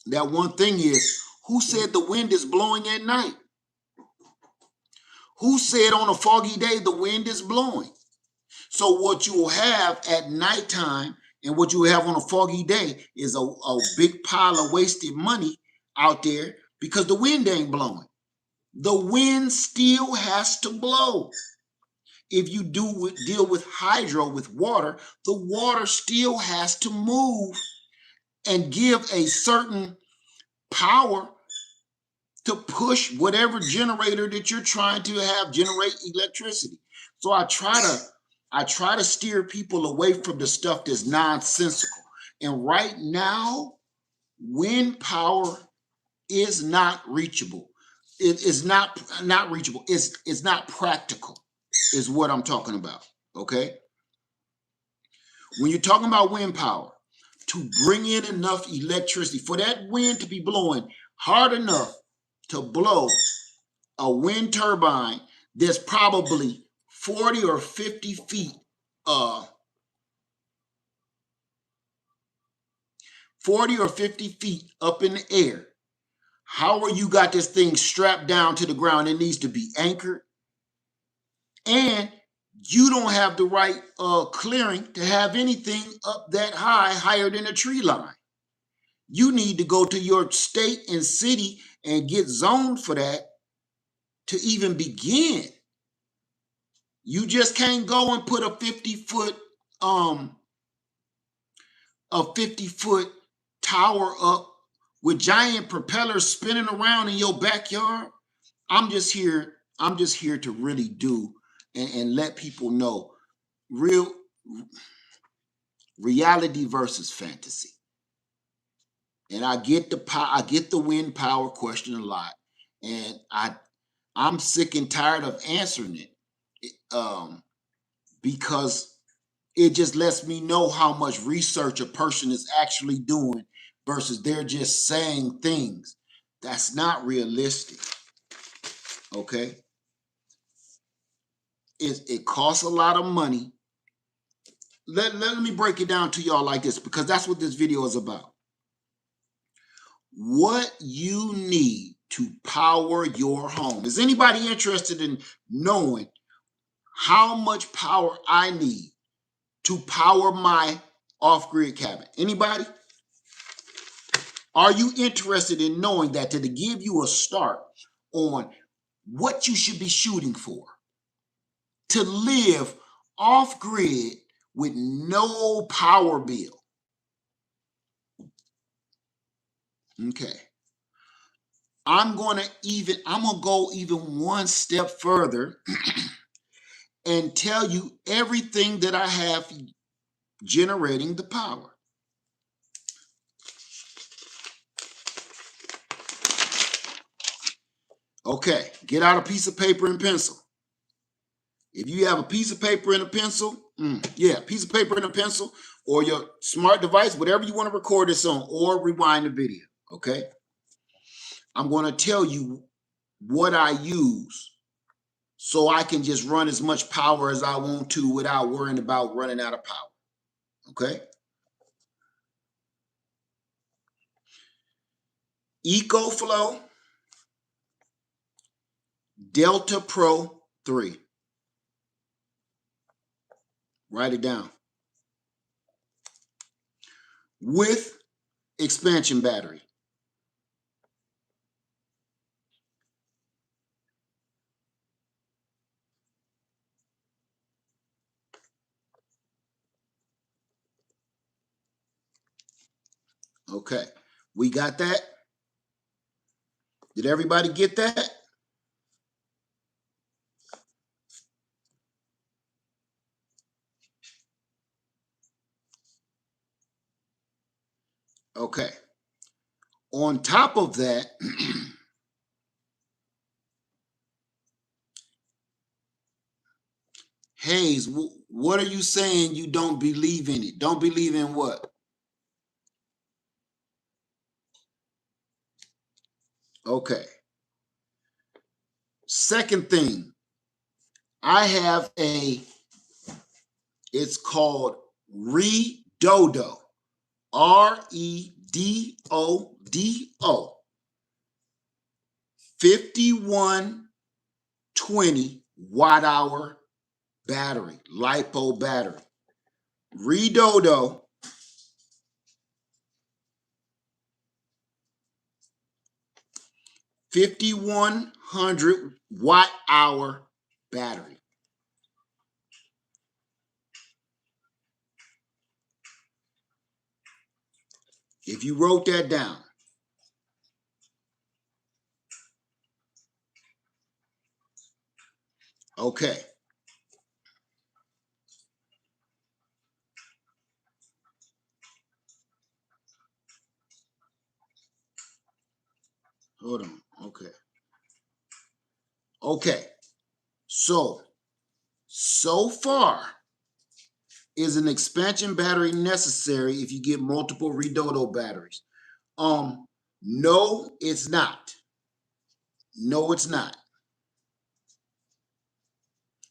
That one thing is, who said the wind is blowing at night? Who said on a foggy day the wind is blowing? So what you will have at nighttime and what you will have on a foggy day is a big pile of wasted money out there because the wind ain't blowing. The wind still has to blow. If you deal with hydro, with water, the water still has to move and give a certain power to push whatever generator that you're trying to have generate electricity. So I try to steer people away from the stuff that's nonsensical. And right now, wind power is not reachable. It is not reachable. It's not practical, is what I'm talking about. Okay. When you're talking about wind power, to bring in enough electricity for that wind to be blowing hard enough to blow a wind turbine that's probably 40 or 50 feet 40 or 50 feet up in the air. How are you got this thing strapped down to the ground? It needs to be anchored. And you don't have the right clearing to have anything up that high, higher than a tree line. You need to go to your state and city and get zoned for that to even begin. You just can't go and put a 50-foot tower up with giant propellers spinning around in your backyard. I'm just here to really do and let people know real reality versus fantasy. And I get the wind power question a lot, and I'm sick and tired of answering it because it just lets me know how much research a person is actually doing versus they're just saying things. That's not realistic. Okay? It costs a lot of money. Let me break it down to y'all like this because that's what this video is about. What you need to power your home. Is anybody interested in knowing how much power I need to power my off-grid cabin? Anybody? Are you interested in knowing that to give you a start on what you should be shooting for? To live off-grid with no power bill. Okay. I'm gonna go even one step further and tell you everything that I have generating the power. Okay, get out a piece of paper and pencil. If you have a piece of paper and a pencil, piece of paper and a pencil, or your smart device, whatever you want to record this on, or rewind the video, okay? I'm going to tell you what I use so I can just run as much power as I want to without worrying about running out of power, okay? EcoFlow Delta Pro 3. Write it down. With expansion battery. Okay, we got that? Did everybody get that? Okay. On top of that, Hayes, what are you saying you don't believe in it? Don't believe in what? Okay. Second thing, I have it's called Redodo. Redodo. 5120 watt hour battery, LiPo battery. Redodo 5100 watt hour battery. If you wrote that down, okay. Hold on. Okay. Okay. So far, is an expansion battery necessary if you get multiple Redodo batteries? No, it's not. No, it's not.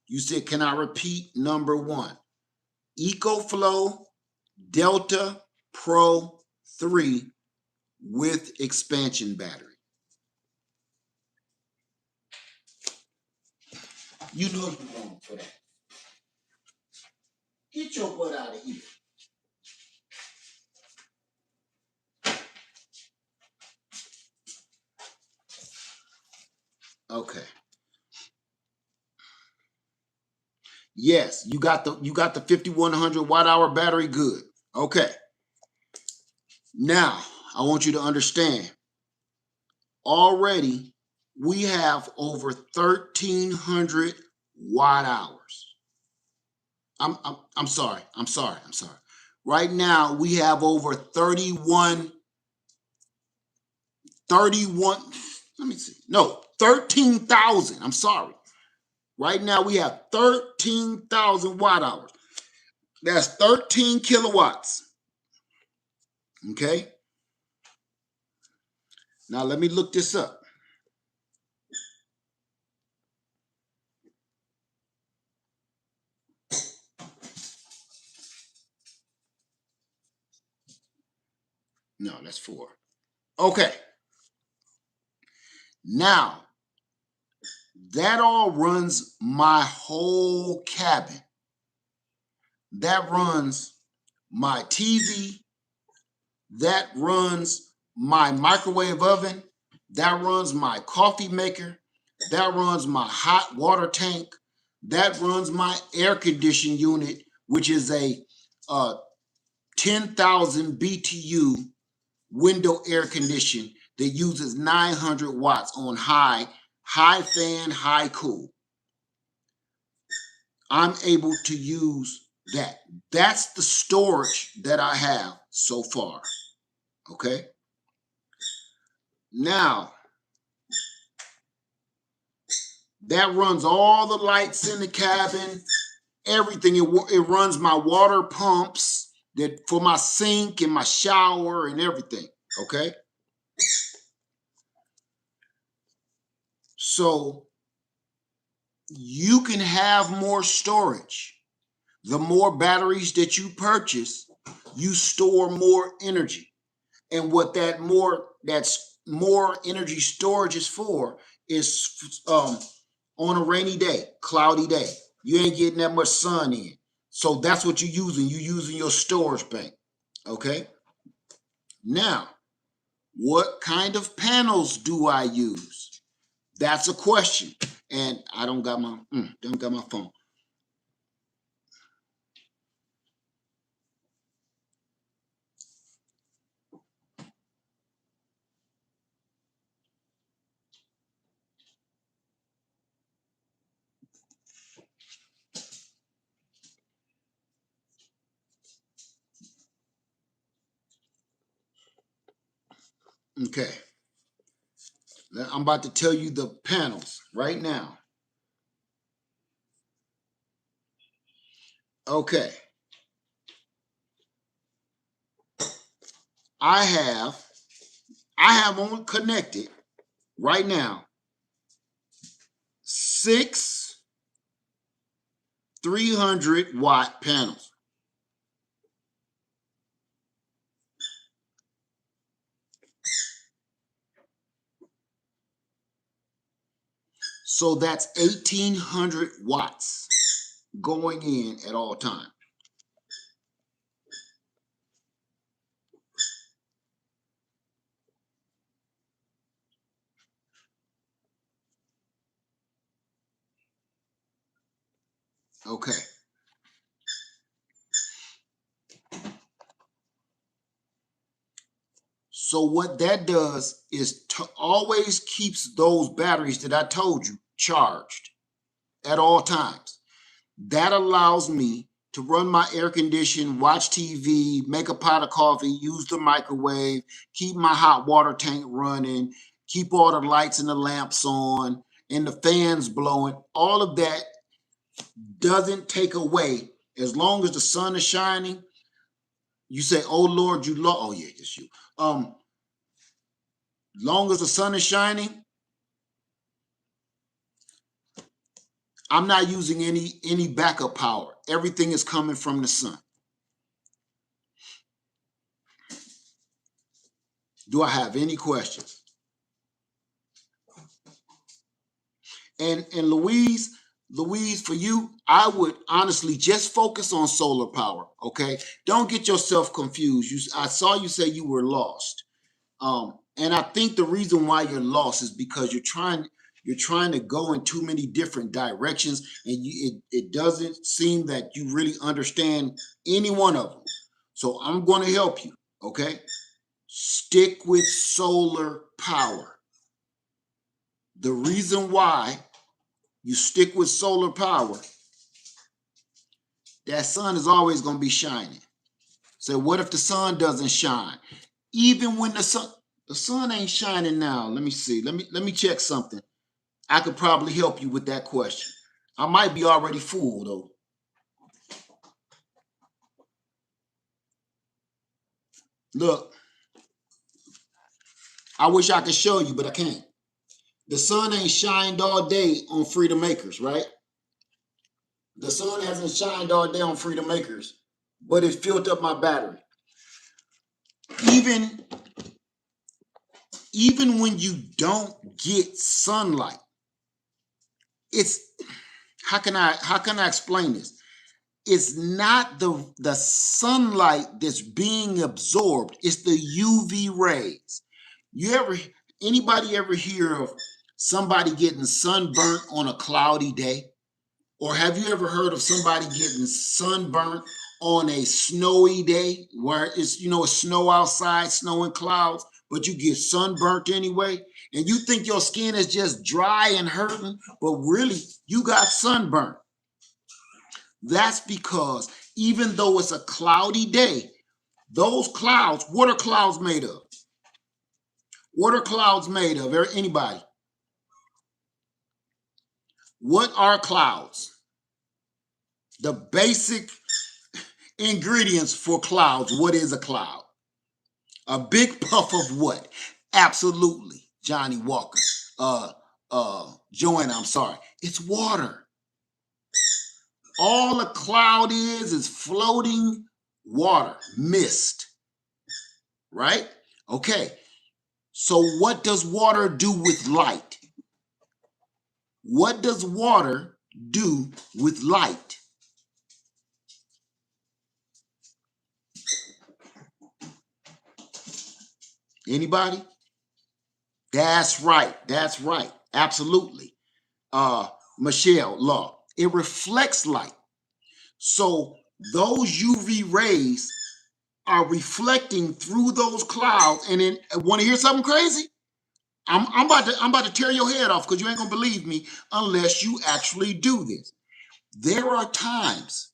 You said, can I repeat number one? EcoFlow Delta Pro 3 with expansion battery. You know you're wrong for that. Get your butt out of here. Okay. Yes, you got the 5100 watt hour battery. Good. Okay. Now, I want you to understand. Already, we have over 1,300 watt hours. I'm sorry. Right now, we have over 31. Let me see. No, 13,000. I'm sorry. Right now, we have 13,000 watt hours. That's 13 kilowatts. Okay. Now, let me look this up. No, that's 4. Okay. Now, that all runs my whole cabin. That runs my TV. That runs my microwave oven. That runs my coffee maker. That runs my hot water tank. That runs my air conditioning unit, which is a 10,000 BTU window air condition that uses 900 watts on high fan, high cool. I'm able to use that. That's the storage that I have so far. Okay. Now, that runs all the lights in the cabin, everything. It runs my water pumps that for my sink and my shower and everything. Okay. So you can have more storage. The more batteries that you purchase, you store more energy. And what that's more energy storage is for is on a rainy day, cloudy day. You ain't getting that much sun in. So that's what you're using. You're using your storage bank. Okay. Now, what kind of panels do I use? That's a question. And I don't got my phone. Okay. I'm about to tell you the panels right now. Okay. I have on connected right now 6 300 watt panels. So that's 1,800 watts going in at all times. Okay. So what that does is always keeps those batteries that I told you charged at all times. That allows me to run my air condition, watch TV, make a pot of coffee, use the microwave, keep my hot water tank running, keep all the lights and the lamps on, and the fans blowing. All of that doesn't take away, as long as the sun is shining. You say, "Oh Lord, you Lord." Oh yeah, it's you. Long as the sun is shining, I'm not using any backup power. Everything is coming from the sun. Do I have any questions? And Louise, for you, I would honestly just focus on solar power. Okay, don't get yourself confused. I saw you say you were lost, and I think the reason why you're lost is because you're trying to go in too many different directions, and it doesn't seem that you really understand any one of them. So I'm going to help you. Okay, stick with solar power. The reason why you stick with solar power, that sun is always going to be shining. So what if the sun doesn't shine? Even when the sun ain't shining now. Let me see. Let me check something. I could probably help you with that question. I might be already full though. Look, I wish I could show you, but I can't. The sun ain't shined all day on Freedom Acres, right? The sun hasn't shined all day on Freedom Acres, but it filled up my battery. Even when you don't get sunlight, it's how can I explain this? It's not the sunlight that's being absorbed, it's the UV rays. Anybody ever hear of somebody getting sunburnt on a cloudy day? Or have you ever heard of somebody getting sunburnt on a snowy day where it's snow outside, snow and clouds, but you get sunburnt anyway? And you think your skin is just dry and hurting, but really you got sunburnt. That's because even though it's a cloudy day, those clouds, what are clouds made of? What are clouds made of? Anybody? What are clouds? The basic ingredients for clouds. What is a cloud? A big puff of what? Absolutely, Johnny Walker. Joanna, I'm sorry. It's water. All a cloud is floating water, mist. Right? Okay. So what does water do with light? What does water do with light? Anybody? That's right. That's right. Absolutely. Michelle Law. It reflects light. So those UV rays are reflecting through those clouds. And then want to hear something crazy? I'm about to tear your head off because you ain't gonna believe me unless you actually do this. There are times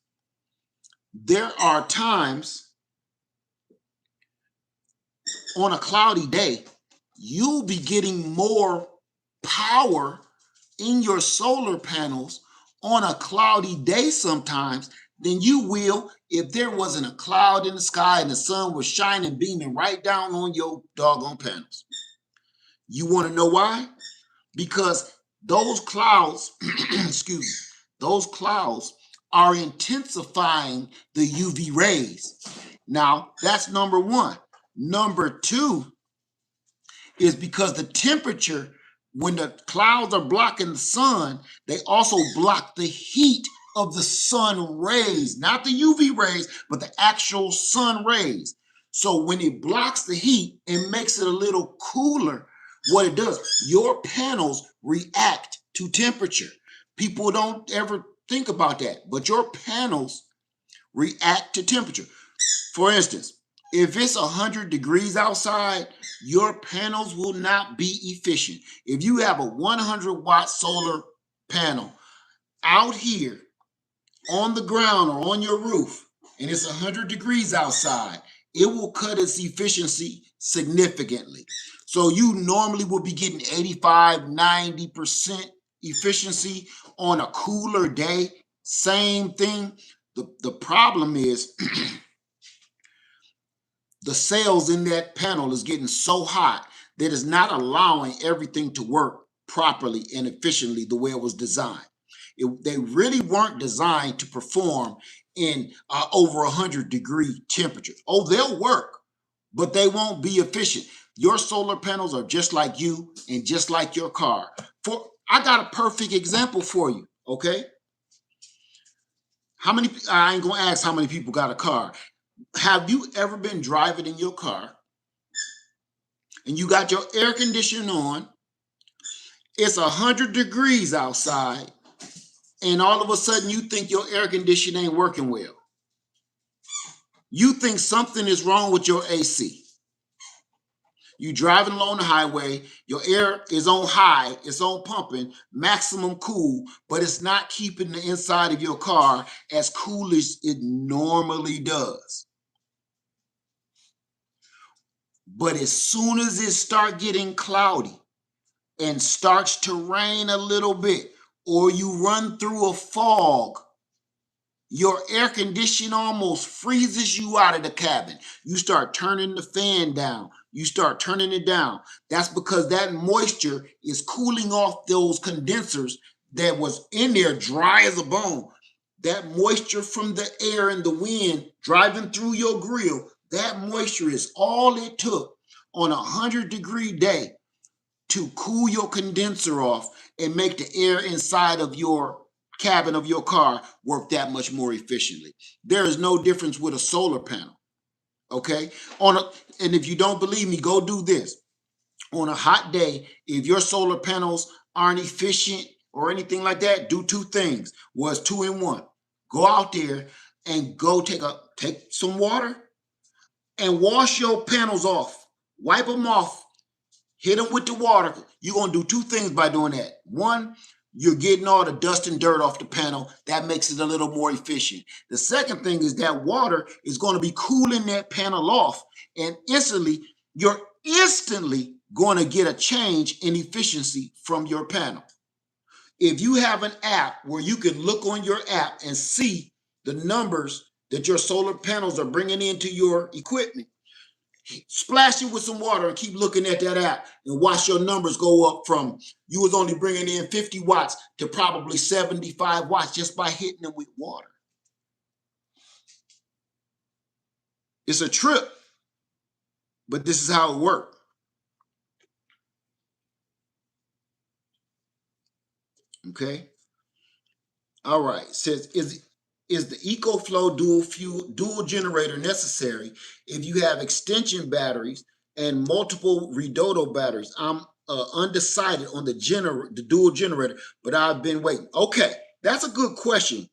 on a cloudy day, you'll be getting more power in your solar panels on a cloudy day sometimes than you will if there wasn't a cloud in the sky and the sun was shining, beaming right down on your doggone panels. You want to know why? Because those clouds, excuse me, those clouds are intensifying the UV rays. Now, that's number one. Number two is because the temperature, when the clouds are blocking the sun, they also block the heat of the sun rays, not the UV rays, but the actual sun rays. So when it blocks the heat and makes it a little cooler, what it does, your panels react to temperature. People don't ever think about that, but your panels react to temperature. For instance, if it's 100 degrees outside, your panels will not be efficient. If you have a 100-watt solar panel out here on the ground or on your roof, and it's 100 degrees outside, it will cut its efficiency significantly. So you normally will be getting 85, 90% efficiency on a cooler day. Same thing. The problem is the cells in that panel is getting so hot that it's not allowing everything to work properly and efficiently the way it was designed. They really weren't designed to perform in over 100-degree temperatures. Oh, they'll work, but they won't be efficient. Your solar panels are just like you and just like your car. I got a perfect example for you, okay? I ain't gonna ask how many people got a car. Have you ever been driving in your car and you got your air conditioning on? It's 100 degrees outside, and all of a sudden you think your air conditioning ain't working well. You think something is wrong with your AC. You driving along the highway, your air is on high, it's on pumping, maximum cool, but it's not keeping the inside of your car as cool as it normally does. But as soon as it starts getting cloudy and starts to rain a little bit, or you run through a fog, your air conditioning almost freezes you out of the cabin. You start turning the fan down. You start turning it down. That's because that moisture is cooling off those condensers that was in there dry as a bone. That moisture from the air and the wind driving through your grill, that moisture is all it took on a 100-degree day to cool your condenser off and make the air inside of your cabin of your car work that much more efficiently. There is no difference with a solar panel. Okay? And if you don't believe me, go do this. On a hot day, if your solar panels aren't efficient or anything like that, do two things. Was 2 in 1. Go out there and go take some water and wash your panels off. Wipe them off. Hit them with the water. You're going to do two things by doing that. One, you're getting all the dust and dirt off the panel. That makes it a little more efficient. The second thing is that water is going to be cooling that panel off, and you're instantly going to get a change in efficiency from your panel. If you have an app where you can look on your app and see the numbers that your solar panels are bringing into your equipment, splash it with some water and keep looking at that app and watch your numbers go up from you was only bringing in 50 watts to probably 75 watts just by hitting them with water. It's a trip, but this is how it works. Okay. All right. Says is the EcoFlow dual generator necessary if you have extension batteries and multiple Redodo batteries? I'm undecided on the dual generator, but I've been waiting. Okay, that's a good question,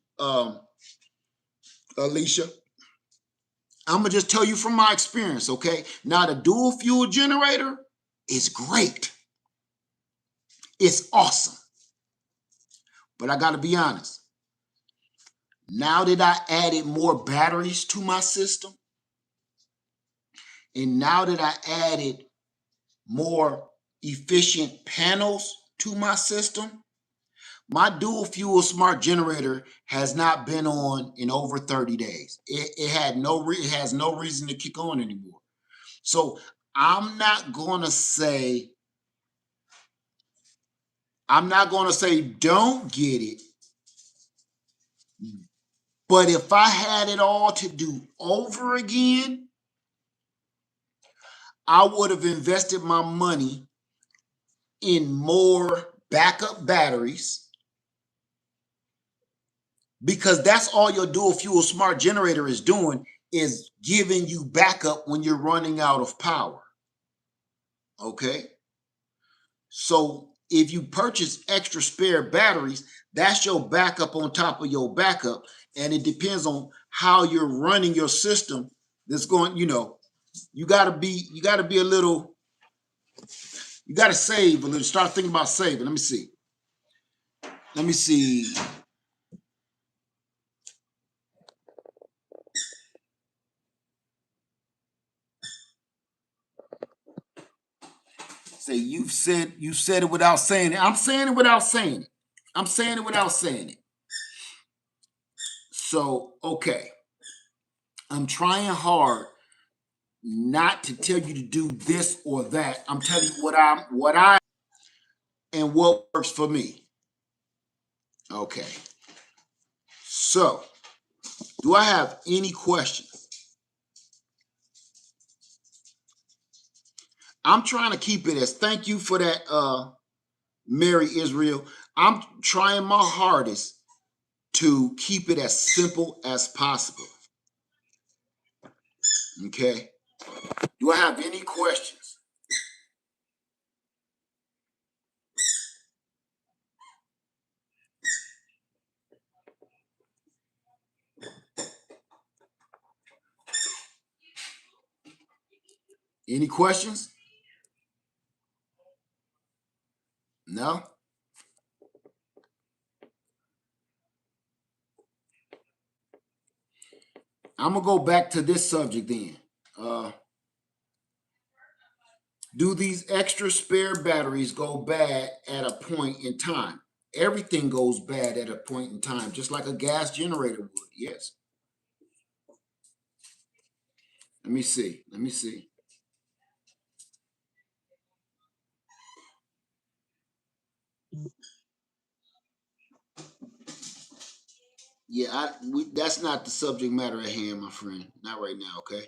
Alicia. I'm gonna just tell you from my experience. Okay, now the dual fuel generator is great. It's awesome, but I gotta be honest. Now that I added more batteries to my system, and now that I added more efficient panels to my system, my dual fuel smart generator has not been on in over 30 days. It has no reason to kick on anymore. So I'm not gonna say don't get it. But if I had it all to do over again, I would have invested my money in more backup batteries because that's all your dual fuel smart generator is doing, is giving you backup when you're running out of power. Okay? So if you purchase extra spare batteries, that's your backup on top of your backup. And it depends on how you're running your system. That's going, you gotta be a little, you gotta save a little, start thinking about saving. Let me see. Say you said it without saying it. I'm saying it without saying it. I'm saying it without saying it. So, okay. I'm trying hard not to tell you to do this or that. I'm telling you what I and what works for me. Okay. So, do I have any questions? I'm trying to keep it as, thank you for that, Mary Israel. I'm trying my hardest to keep it as simple as possible. Okay. Do I have any questions? Any questions? No? I'm going to go back to this subject then. Do these extra spare batteries go bad at a point in time? Everything goes bad at a point in time, just like a gas generator would. Yes. Let me see. Yeah, that's not the subject matter at hand, my friend. Not right now, okay?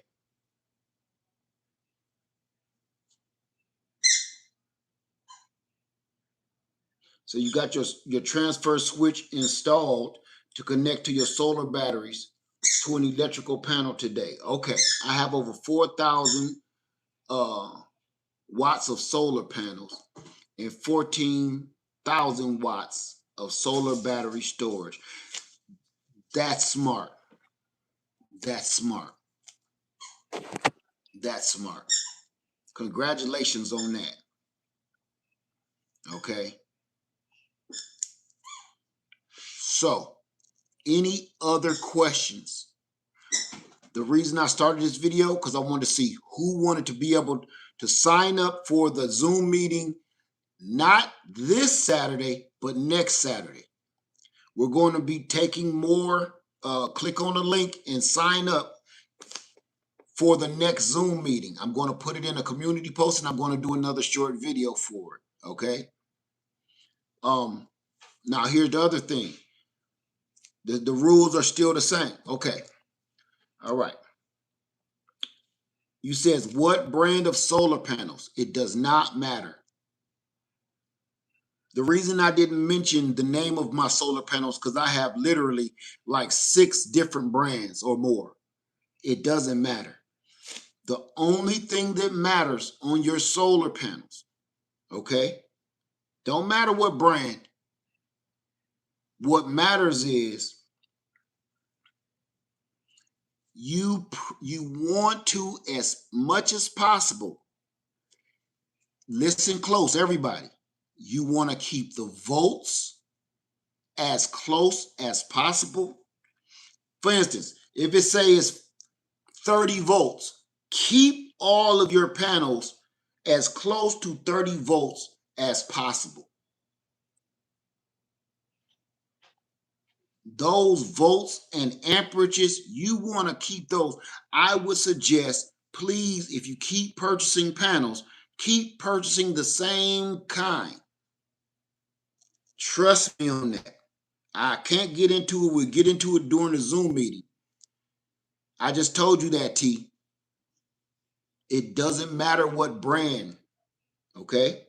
So you got your transfer switch installed to connect to your solar batteries to an electrical panel today. Okay, I have over 4,000 watts of solar panels and 14,000 watts of solar battery storage. That's smart. That's smart. That's smart. Congratulations on that. Okay. So, any other questions? The reason I started this video, because I wanted to see who wanted to be able to sign up for the Zoom meeting, not this Saturday, but next Saturday. We're going to be taking more, click on the link and sign up for the next Zoom meeting. I'm going to put it in a community post and I'm going to do another short video for it. Okay. Now here's the other thing. The rules are still the same. Okay. All right. You says what brand of solar panels? It does not matter. The reason I didn't mention the name of my solar panels because I have literally like 6 different brands or more. It doesn't matter. The only thing that matters on your solar panels, okay? Don't matter what brand. What matters is you want to, as much as possible, listen close, everybody. You want to keep the volts as close as possible. For instance, if it says 30 volts, keep all of your panels as close to 30 volts as possible. Those volts and amperages, you want to keep those. I would suggest, please, if you keep purchasing panels, keep purchasing the same kind. Trust me on that. I can't get into it. We'll get into it during the Zoom meeting. I just told you that, T. It doesn't matter what brand, okay?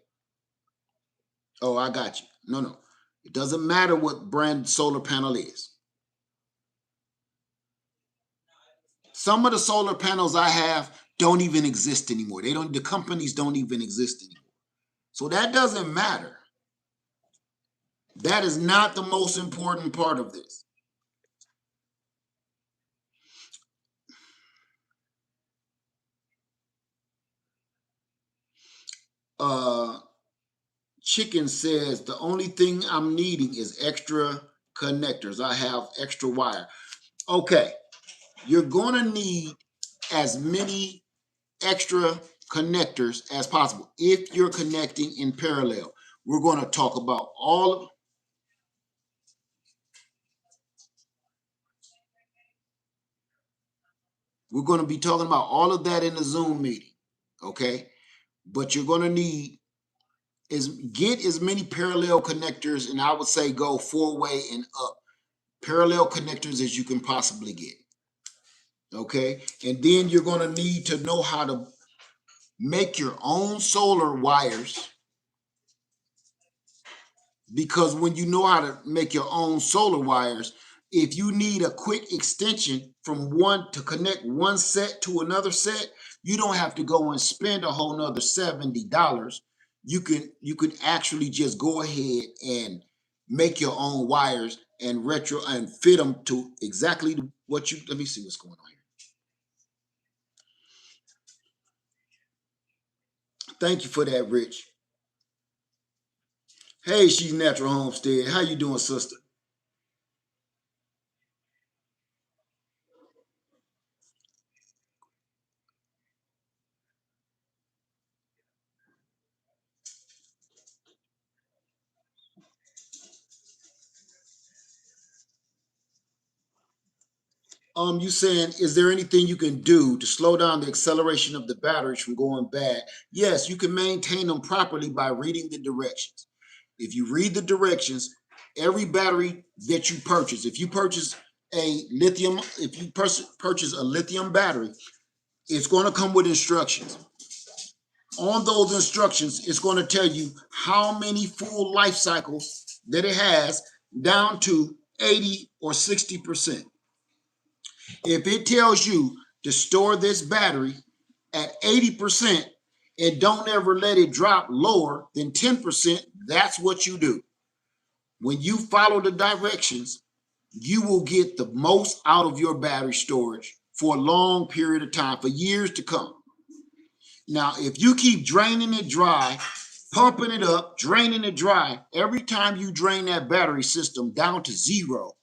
Oh, I got you. No. It doesn't matter what brand solar panel is. Some of the solar panels I have don't even exist anymore. The companies don't even exist anymore. So that doesn't matter. That is not the most important part of this. Chicken says the only thing I'm needing is extra connectors. I have extra wire. Okay, you're gonna need as many extra connectors as possible if you're connecting in parallel. We're going to talk about all of, we're going to be talking about all of that in the Zoom meeting, okay? But you're going to need is get as many parallel connectors, and I would say go 4-way and up parallel connectors as you can possibly get, okay? And then you're going to need to know how to make your own solar wires, because when you know how to make your own solar wires, if you need a quick extension from one to connect one set to another set, you don't have to go and spend a whole nother $70. You could actually just go ahead and make your own wires and retro and fit them to exactly what you. Let me see what's going on here. Thank you for that, Rich. Hey, she's Natural Homestead. How you doing, sister? You saying, is there anything you can do to slow down the acceleration of the batteries from going bad? Yes, you can maintain them properly by reading the directions. If you read the directions, every battery that you purchase, if you purchase a lithium, if you purchase a lithium battery, it's going to come with instructions. On those instructions, it's going to tell you how many full life cycles that it has down to 80 or 60%. If it tells you to store this battery at 80% and don't ever let it drop lower than 10%, that's what you do. When you follow the directions, you will get the most out of your battery storage for a long period of time, for years to come. Now, if you keep draining it dry, pumping it up, draining it dry, every time you drain that battery system down to zero,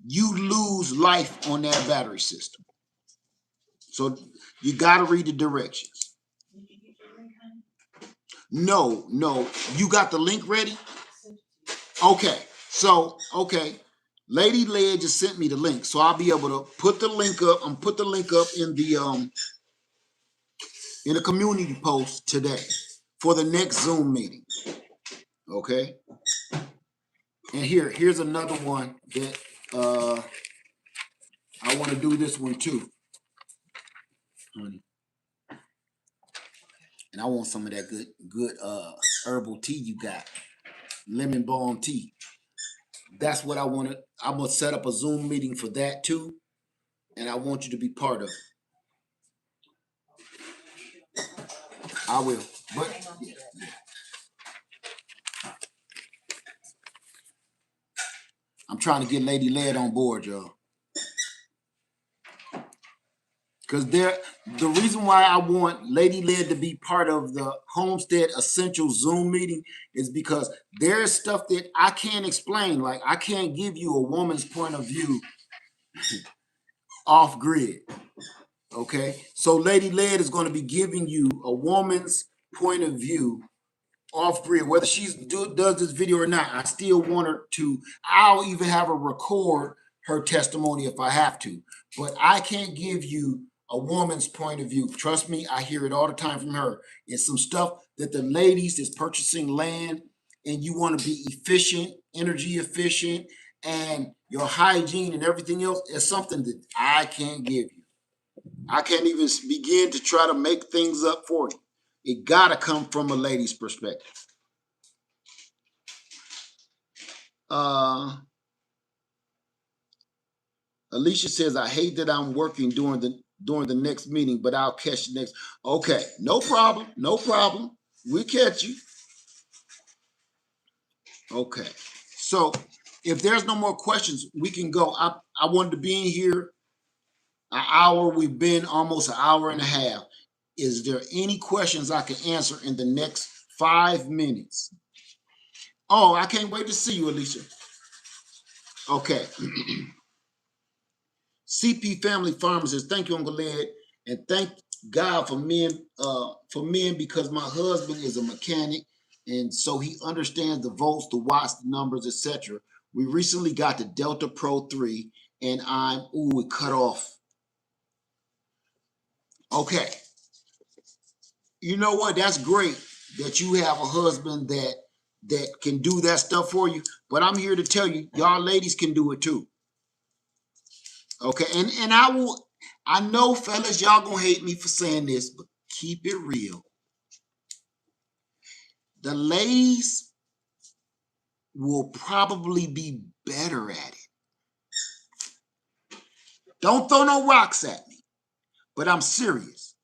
you lose life on that battery system. So you got to read the directions. No. You got the link ready? Okay. Okay. Lady Lead just sent me the link, so I'll be able to put the link up. Put the link up in the community post today for the next Zoom meeting. Okay. And here's another one that I want to do this one too, honey. And I want some of that good herbal tea you got, lemon balm tea. That's what I want to. I'm gonna set up a Zoom meeting for that too, and I want you to be part of it. I will, but I'm trying to get Lady Led on board, y'all. Because the reason why I want Lady Led to be part of the Homestead Essential Zoom meeting is because there's stuff that I can't explain. Like I can't give you a woman's point of view off grid. Okay, so Lady Led is going to be giving you a woman's point of view off grid, whether she does this video or not. I still want her to. I'll even have her record her testimony if I have to, but I can't give you a woman's point of view. Trust me, I hear it all the time from her. It's some stuff that the ladies that's purchasing land, and you want to be efficient, energy efficient, and your hygiene and everything else is something that I can't give you. I can't even begin to try to make things up for you. It gotta come from a lady's perspective. Uh, Alicia says, I hate that I'm working during the next meeting, but I'll catch the next. Okay, no problem. No problem. We'll catch you. Okay. So if there's no more questions, we can go. I wanted to be in here an hour. We've been almost an hour and a half. Is there any questions I can answer in the next 5 minutes? Oh, I can't wait to see you, Alicia. Okay. CP Family Farmers says, thank you, Uncle Ed, and thank God for men because my husband is a mechanic, and so he understands the volts, the watts, the numbers, etc. We recently got the Delta Pro 3, and it cut off. Okay. You know what? That's great that you have a husband that can do that stuff for you. But I'm here to tell you, y'all ladies can do it too. Okay, and I know, fellas, y'all gonna hate me for saying this, but keep it real. The ladies will probably be better at it. Don't throw no rocks at me, but I'm serious.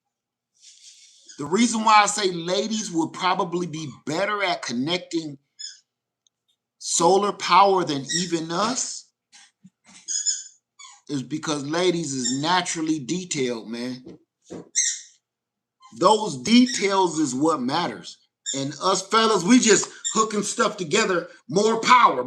The reason why I say ladies will probably be better at connecting solar power than even us is because ladies is naturally detailed, man. Those details is what matters. And us fellas, we just hooking stuff together. More power.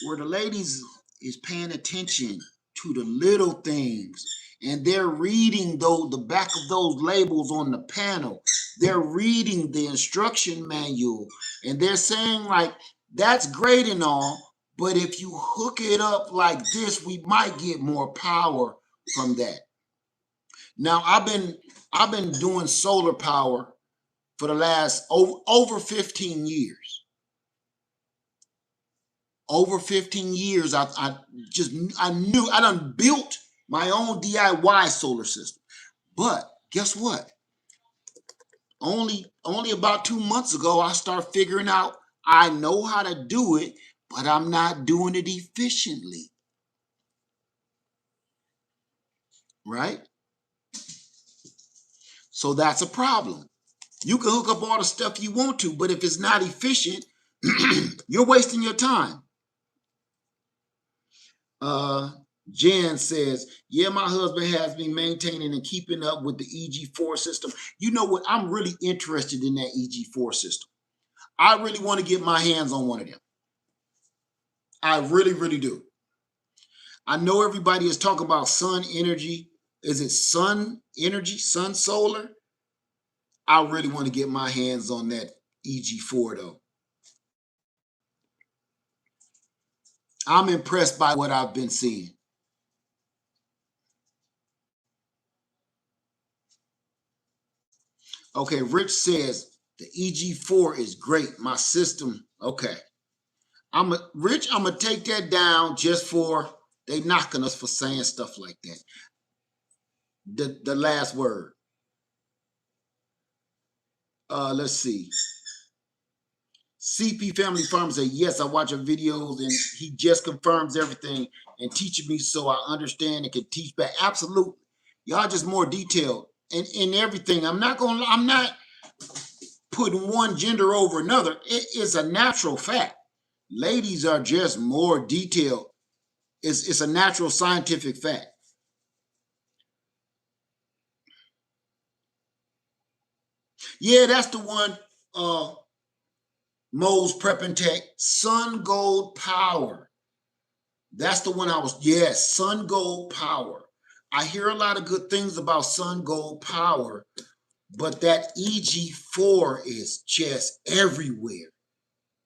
Where the ladies is paying attention to the little things. And they're reading the back of those labels on the panel. They're reading the instruction manual. And they're saying, like, that's great and all, but if you hook it up like this, we might get more power from that. Now, I've been doing solar power for the last over 15 years. Over 15 years, I knew I done built my own DIY solar system. But guess what? Only about 2 months ago, I started figuring out I know how to do it, but I'm not doing it efficiently. Right? So that's a problem. You can hook up all the stuff you want to, but if it's not efficient, you're wasting your time. Jan says, yeah, my husband has been maintaining and keeping up with the EG4 system. You know what? I'm really interested in that EG4 system. I really want to get my hands on one of them. I really, really do. I know everybody is talking about sun energy. Is it sun energy, sun solar? I really want to get my hands on that EG4 though. I'm impressed by what I've been seeing. Okay, Rich says the EG4 is great. My system, okay. Rich, I'm gonna take that down just for they knocking us for saying stuff like that. The last word. Let's see. CP Family Farm said, yes, I watch your videos and he just confirms everything and teaches me so I understand and can teach back. Absolutely. Y'all just more detailed in everything. I'm not putting one gender over another. It is a natural fact. Ladies are just more detailed. It's a natural scientific fact. Yeah, that's the one. Mo's Prep and Tech, Sun Gold Power. That's the one yes, Sun Gold Power. I hear a lot of good things about Sun Gold Power, but that EG4 is just everywhere.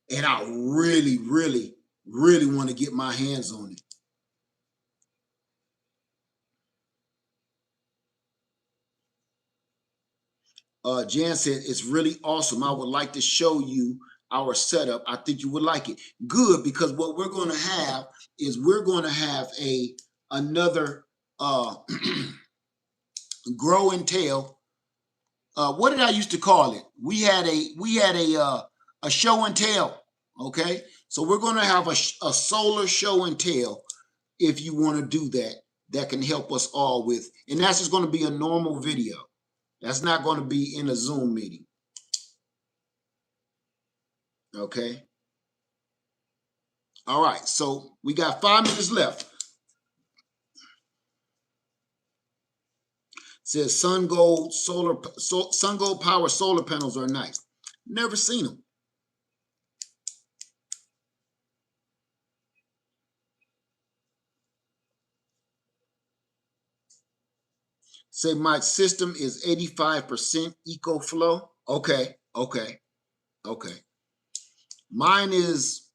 And I really, really, really want to get my hands on it. Jan said, it's really awesome. I would like to show you our setup. I think you would like it. Good, because what we're going to have is we're going to have another grow and tell. What did I used to call it? We had a show and tell. Okay, so we're going to have a solar show and tell, if you want to do that, that can help us all with, and that's just going to be a normal video. That's not going to be in a Zoom meeting. Okay. All right. So we got 5 minutes left. Says Sun Gold Power solar panels are nice. Never seen them. Say my system is 85% EcoFlow. Okay. Mine is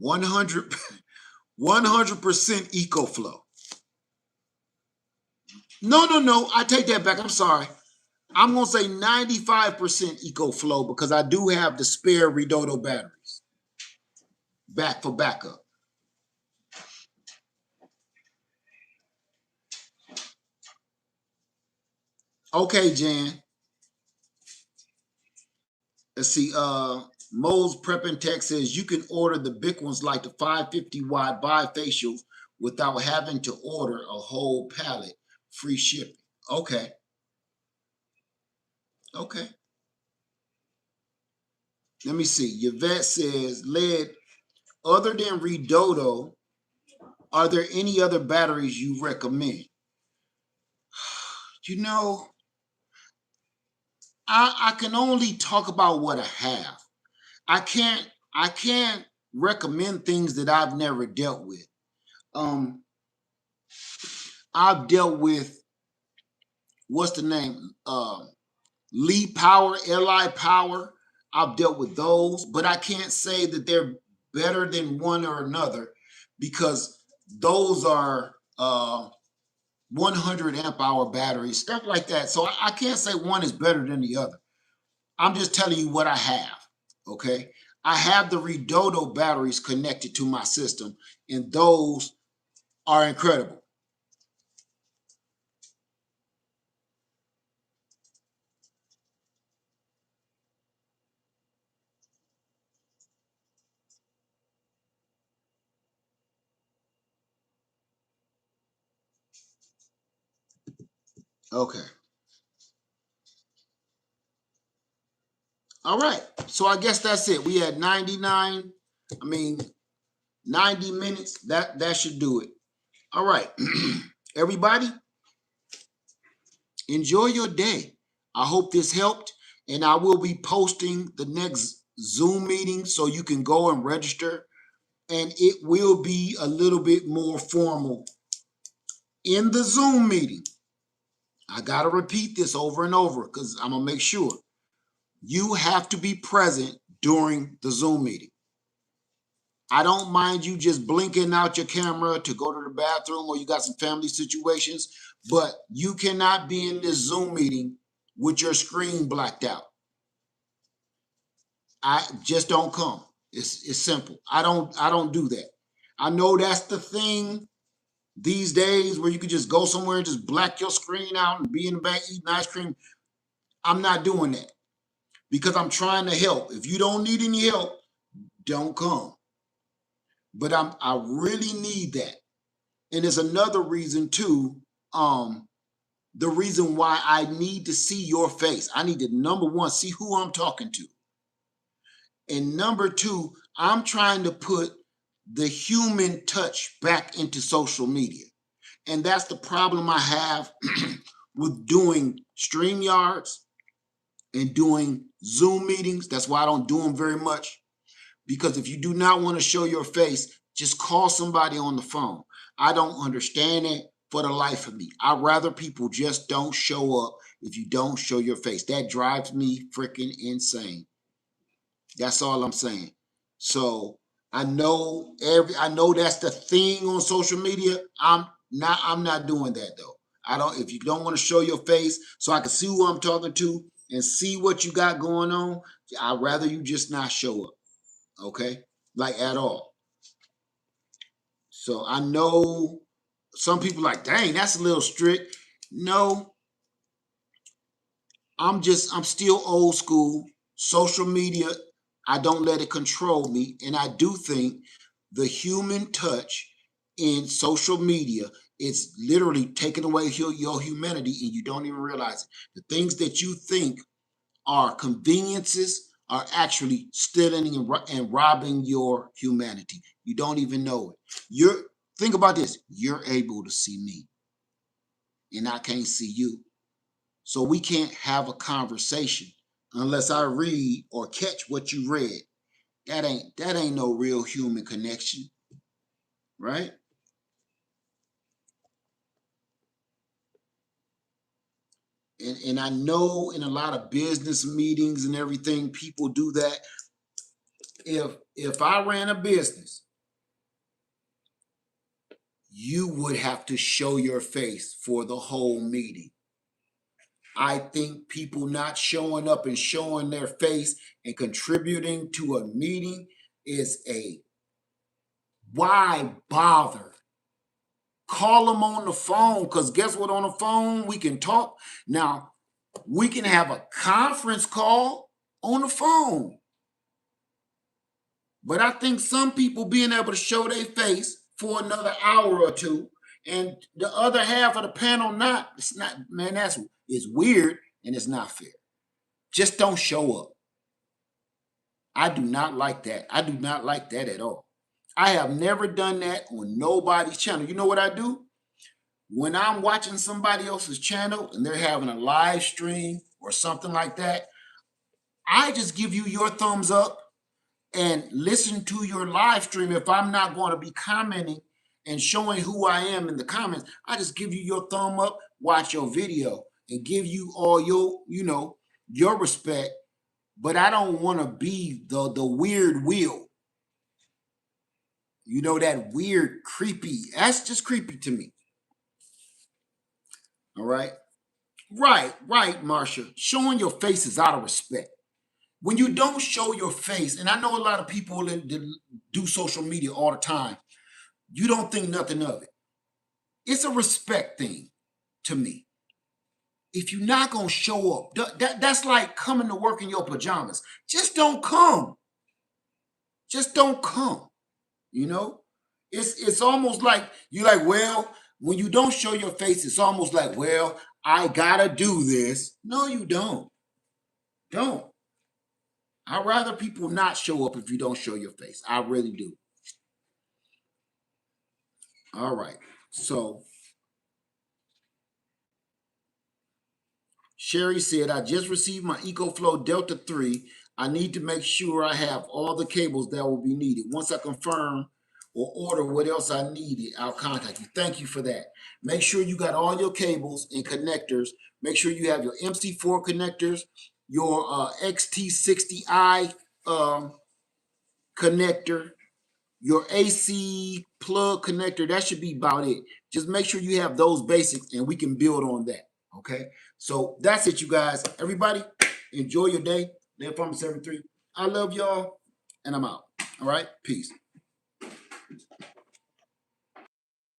100% EcoFlow. No. I take that back. I'm sorry. I'm going to say 95% EcoFlow because I do have the spare Redodo batteries for backup. Okay, Jan. Let's see. Mo's Prepping Tech says you can order the big ones like the 550-watt bifacials without having to order a whole pallet. Free shipping. Okay. Let me see. Yvette says, Led, other than Redodo, are there any other batteries you recommend? You know, I can only talk about what I have. I can't recommend things that I've never dealt with. I've dealt with, what's the name? Li Power, Li Power. I've dealt with those, but I can't say that they're better than one or another because those are 100 amp hour batteries, stuff like that. So I can't say one is better than the other. I'm just telling you what I have, okay? I have the Redodo batteries connected to my system, and those are incredible. Okay. All right. So I guess that's it. We had 90 minutes. That should do it. All right. Everybody, enjoy your day. I hope this helped, and I will be posting the next Zoom meeting so you can go and register, and it will be a little bit more formal in the Zoom meeting. I got to repeat this over and over because I'm going to make sure you have to be present during the Zoom meeting. I don't mind you just blinking out your camera to go to the bathroom or you got some family situations, but you cannot be in this Zoom meeting with your screen blacked out. I just don't come. It's simple. I don't do that. I know that's the thing these days where you could just go somewhere and just black your screen out and be in the back eating ice cream. I'm not doing that because I'm trying to help. If you don't need any help, don't come. But I really need that. And there's another reason too. The reason why I need to see your face. I need to, number one, see who I'm talking to. And number two, I'm trying to put the human touch back into social media. And that's the problem I have with doing StreamYards and doing Zoom meetings. That's why I don't do them very much. Because if you do not want to show your face, just call somebody on the phone. I don't understand it for the life of me. I'd rather people just don't show up if you don't show your face. That drives me freaking insane. That's all I'm saying. So I know that's the thing on social media. I'm not doing that though. If you don't want to show your face so I can see who I'm talking to and see what you got going on, I'd rather you just not show up. Okay? Like at all. So I know some people like, dang, that's a little strict. No, I'm still old school. Social media, I don't let it control me. And I do think the human touch in social media, it's literally taking away your humanity, and you don't even realize it. The things that you think are conveniences are actually stealing and robbing your humanity. You don't even know it. Think about this. You're able to see me, and I can't see you. So we can't have a conversation unless I read or catch what you read. That ain't no real human connection, right? And I know in a lot of business meetings and everything, people do that. If I ran a business, you would have to show your face for the whole meeting. I think people not showing up and showing their face and contributing to a meeting is a why bother? Call them on the phone, because guess what? On the phone, we can talk. Now, we can have a conference call on the phone. But I think some people being able to show their face for another hour or two, and the other half of the panel not, it's not, man, it's weird and it's not fair. Just don't show up. I do not like that. I do not like that at all. I have never done that on nobody's channel. You know what I do? When I'm watching somebody else's channel and they're having a live stream or something like that, I just give you your thumbs up and listen to your live stream. If I'm not going to be commenting and showing who I am in the comments, I just give you your thumb up, watch your video, and give you all your respect. But I don't want to be the weird wheel. That weird, creepy. That's just creepy to me. All right. Right, Marsha. Showing your face is out of respect. When you don't show your face, and I know a lot of people that do social media all the time, you don't think nothing of it. It's a respect thing to me. If you're not going to show up, that's like coming to work in your pajamas. Just don't come. Just don't come. It's almost like you're like, well, when you don't show your face, it's almost like, well, I gotta do this. No, you don't. Don't. I'd rather people not show up if you don't show your face. I really do. All right. So Sherry said, I just received my EcoFlow Delta 3. I need to make sure I have all the cables that will be needed. Once I confirm or order what else I needed, I'll contact you. Thank you for that. Make sure you got all your cables and connectors. Make sure you have your MC4 connectors, your XT60i connector, your AC plug connector. That should be about it. Just make sure you have those basics and we can build on that. Okay. So that's it, you guys. Everybody, enjoy your day. Live Farmer 73. I love y'all, and I'm out. All right. Peace.